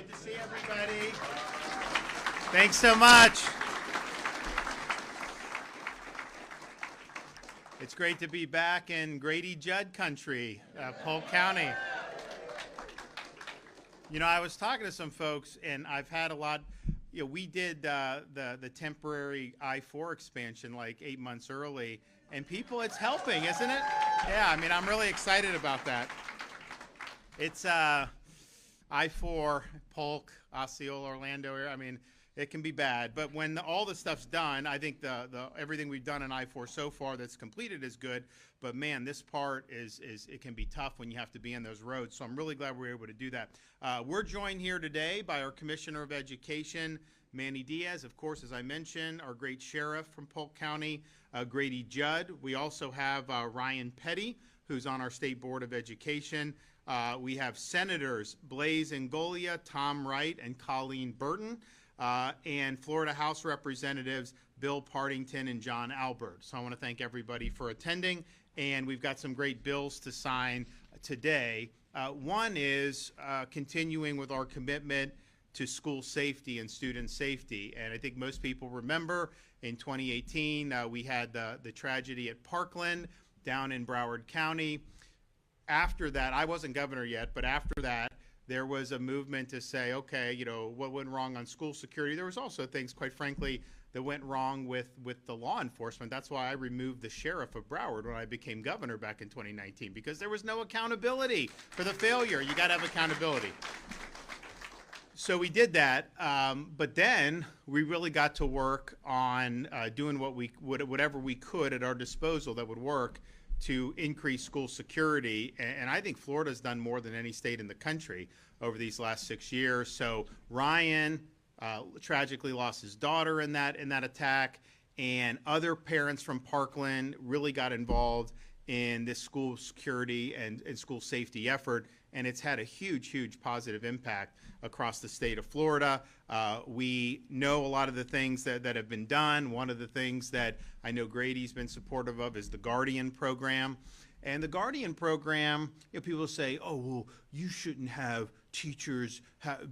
Good to see everybody. Thanks so much. It's great to be back in Grady Judd country, Polk County. You know, I was talking to some folks, and I've had a lot. You know, we did the temporary I-4 expansion like 8 months early, and people, it's helping, isn't it? Yeah, I mean, I'm really excited about that. It's I-4, Polk, Osceola, Orlando area. I mean, it can be bad, but when all the stuff's done, I think the everything we've done in I-4 so far that's completed is good. But man, this part is it can be tough when you have to be in those roads. So I'm really glad we're able to do that. We're joined here today by our Commissioner of Education, Manny Diaz, of course, as I mentioned, our great sheriff from Polk County, Grady Judd. We also have Ryan Petty, who's on our State Board of Education. We have Senators Blaise Ngolia, Tom Wright, and Colleen Burton. And Florida House Representatives Bill Partington and John Albert. So I want to thank everybody for attending, and we've got some great bills to sign today. One is continuing with our commitment to school safety and student safety, and I think most people remember in 2018 we had the tragedy at Parkland down in Broward County. After that, I wasn't governor yet, but after that, there was a movement to say, okay, you know, what went wrong on school security? There was also things, quite frankly, that went wrong with the law enforcement. That's why I removed the sheriff of Broward when I became governor back in 2019, because there was no accountability for the failure. You got to have accountability. So we did that, but then we really got to work on doing whatever we could at our disposal that would work to increase school security, and I think Florida's done more than any state in the country over these last 6 years. So Ryan tragically lost his daughter in that attack, and other parents from Parkland really got involved in this school security and school safety effort, and it's had a huge positive impact across the state of Florida. We know a lot of the things that have been done. One of the things that I know Grady's been supportive of is the Guardian program. And the Guardian program, you know, people say, oh, well, you shouldn't have teachers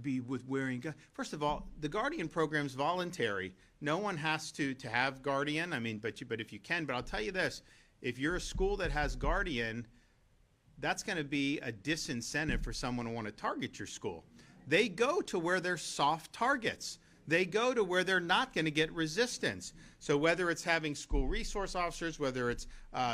be with wearing guns. First of all, the Guardian program is voluntary. No one has to have Guardian. I mean, but if you can. But I'll tell you this, if you're a school that has Guardian, that's going to be a disincentive for someone to want to target your school. They go to where there's soft targets. They go to where they're not going to get resistance. So whether it's having school resource officers, whether it's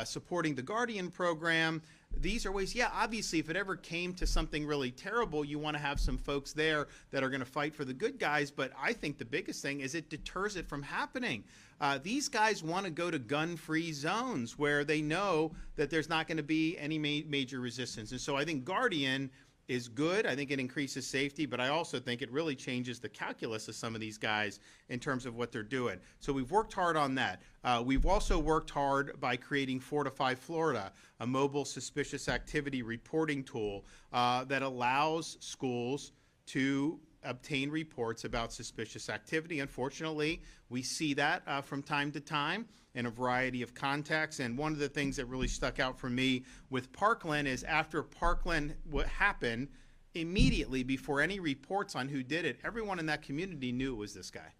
supporting the Guardian program, these are ways, yeah, obviously if it ever came to something really terrible, you want to have some folks there that are going to fight for the good guys, but I think the biggest thing is it deters it from happening. These guys want to go to gun-free zones where they know that there's not going to be any major resistance. And so I think Guardian is good. I think it increases safety, but I also think it really changes the calculus of some of these guys in terms of what they're doing. So we've worked hard on that. We've also worked hard by creating Fortify Florida, a mobile suspicious activity reporting tool that allows schools to obtain reports about suspicious activity. Unfortunately, we see that from time to time in a variety of contexts. And one of the things that really stuck out for me with Parkland is after Parkland, what happened, immediately before any reports on who did it, everyone in that community knew it was this guy.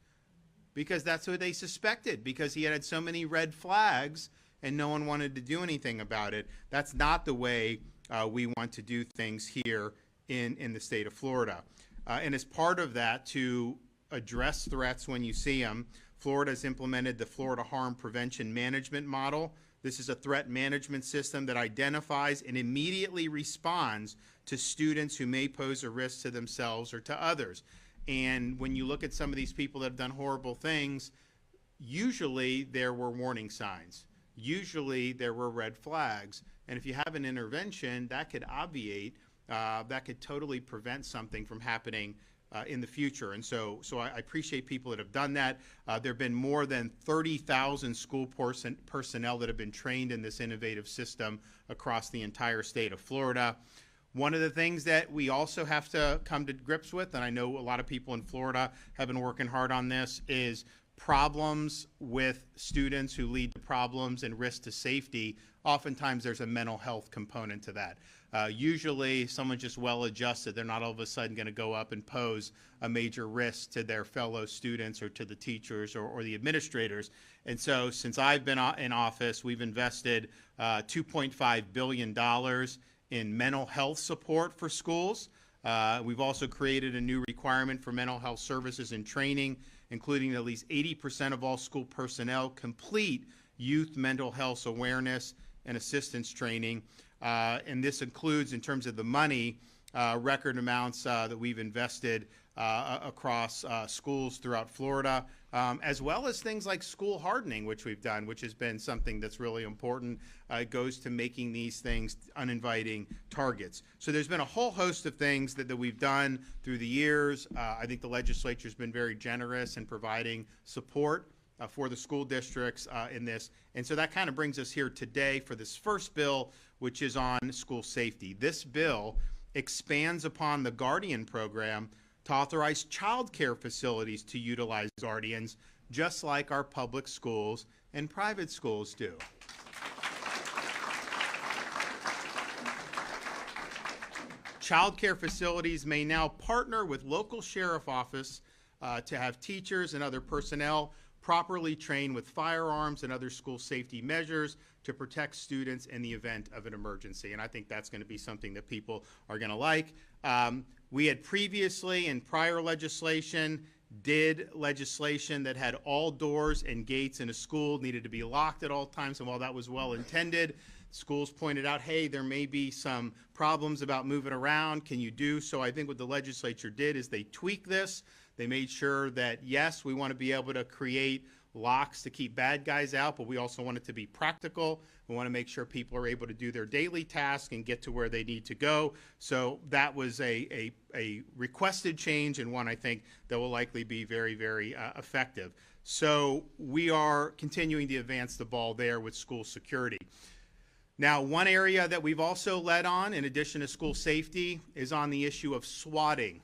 Because that's who they suspected, because he had so many red flags and no one wanted to do anything about it. That's not the way we want to do things here in the state of Florida. And as part of that, to address threats when you see them, Florida has implemented the Florida Harm Prevention Management Model. This is a threat management system that identifies and immediately responds to students who may pose a risk to themselves or to others. And when you look at some of these people that have done horrible things, usually there were warning signs. Usually there were red flags. And if you have an intervention, that could obviate, that could totally prevent something from happening in the future. And so I appreciate people that have done that. There have been more than 30,000 school personnel that have been trained in this innovative system across the entire state of Florida. One of the things that we also have to come to grips with, and I know a lot of people in Florida have been working hard on this, is problems with students who lead to problems and risk to safety oftentimes there's a mental health component to that. Usually someone's just well adjusted. They're not all of a sudden going to go up and pose a major risk to their fellow students or to the teachers or the administrators. And so since I've been in office, we've invested $2.5 billion in mental health support for schools. We've also created a new requirement for mental health services and training, including at least 80% of all school personnel complete youth mental health awareness and assistance training. And this includes, in terms of the money, record amounts that we've invested across schools throughout Florida, as well as things like school hardening, which we've done, which has been something that's really important. It goes to making these things uninviting targets. So there's been a whole host of things that we've done through the years. I think the legislature's been very generous in providing support for the school districts in this. And so that kind of brings us here today for this first bill, which is on school safety. This bill expands upon the Guardian program to authorize child care facilities to utilize guardians, just like our public schools and private schools do. Child care facilities may now partner with local sheriff office to have teachers and other personnel properly trained with firearms and other school safety measures to protect students in the event of an emergency. And I think that's going to be something that people are going to like. We had previously, in prior legislation, did legislation that had all doors and gates in a school needed to be locked at all times. And while that was well intended, schools pointed out, hey, there may be some problems about moving around. Can you do so? I think what the legislature did is they tweaked this. They made sure that, yes, we want to be able to create locks to keep bad guys out, but we also want it to be practical. We want to make sure people are able to do their daily tasks and get to where they need to go. So that was a requested change, and one I think that will likely be very, very effective. So we are continuing to advance the ball there with school security. Now, one area that we've also led on, in addition to school safety, is on the issue of swatting.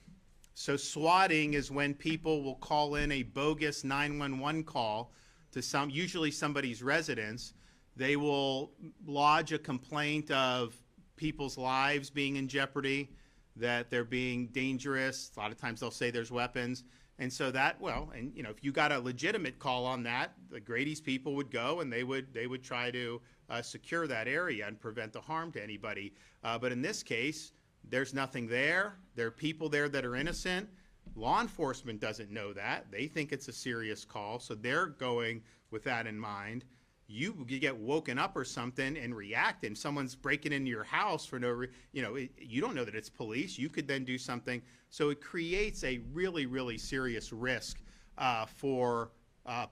So swatting is when people will call in a bogus 911 call to usually somebody's residence. They will lodge a complaint of people's lives being in jeopardy, that they're being dangerous. A lot of times they'll say there's weapons. And so that, well, and you know, if you got a legitimate call on that, the Grady's people would go and they would try to secure that area and prevent the harm to anybody. But in this case, there's nothing there. There are people there that are innocent. Law enforcement doesn't know that. They think it's a serious call, so they're going with that in mind. You get woken up or something and react, and someone's breaking into your house for no reason. You know, you don't know that it's police. You could then do something. So it creates a really, really serious risk for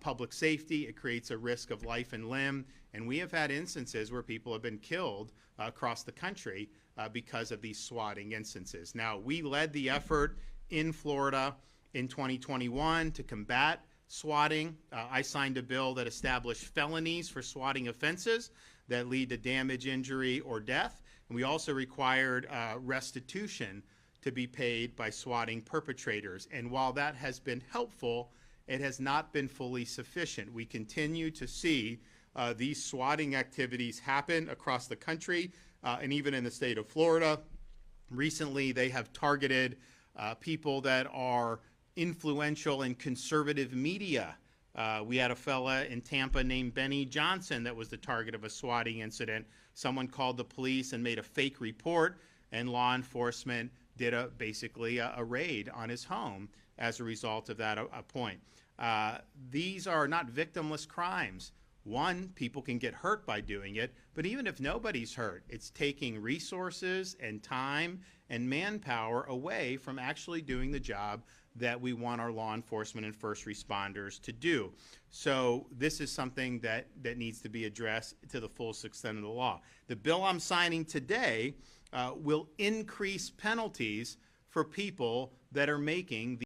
public safety. It creates a risk of life and limb. And we have had instances where people have been killed across the country because of these swatting instances. Now, we led the effort in Florida in 2021 to combat swatting. I signed a bill that established felonies for swatting offenses that lead to damage, injury, or death. And we also required restitution to be paid by swatting perpetrators. And while that has been helpful, it has not been fully sufficient. We continue to see these swatting activities happen across the country and even in the state of Florida. Recently, they have targeted people that are influential in conservative media. We had a fella in Tampa named Benny Johnson that was the target of a swatting incident. Someone called the police and made a fake report, and law enforcement did basically a raid on his home as a result of that point. These are not victimless crimes. One, people can get hurt by doing it, but even if nobody's hurt, it's taking resources and time and manpower away from actually doing the job that we want our law enforcement and first responders to do. So this is something that needs to be addressed to the fullest extent of the law. The bill I'm signing today will increase penalties for people that are making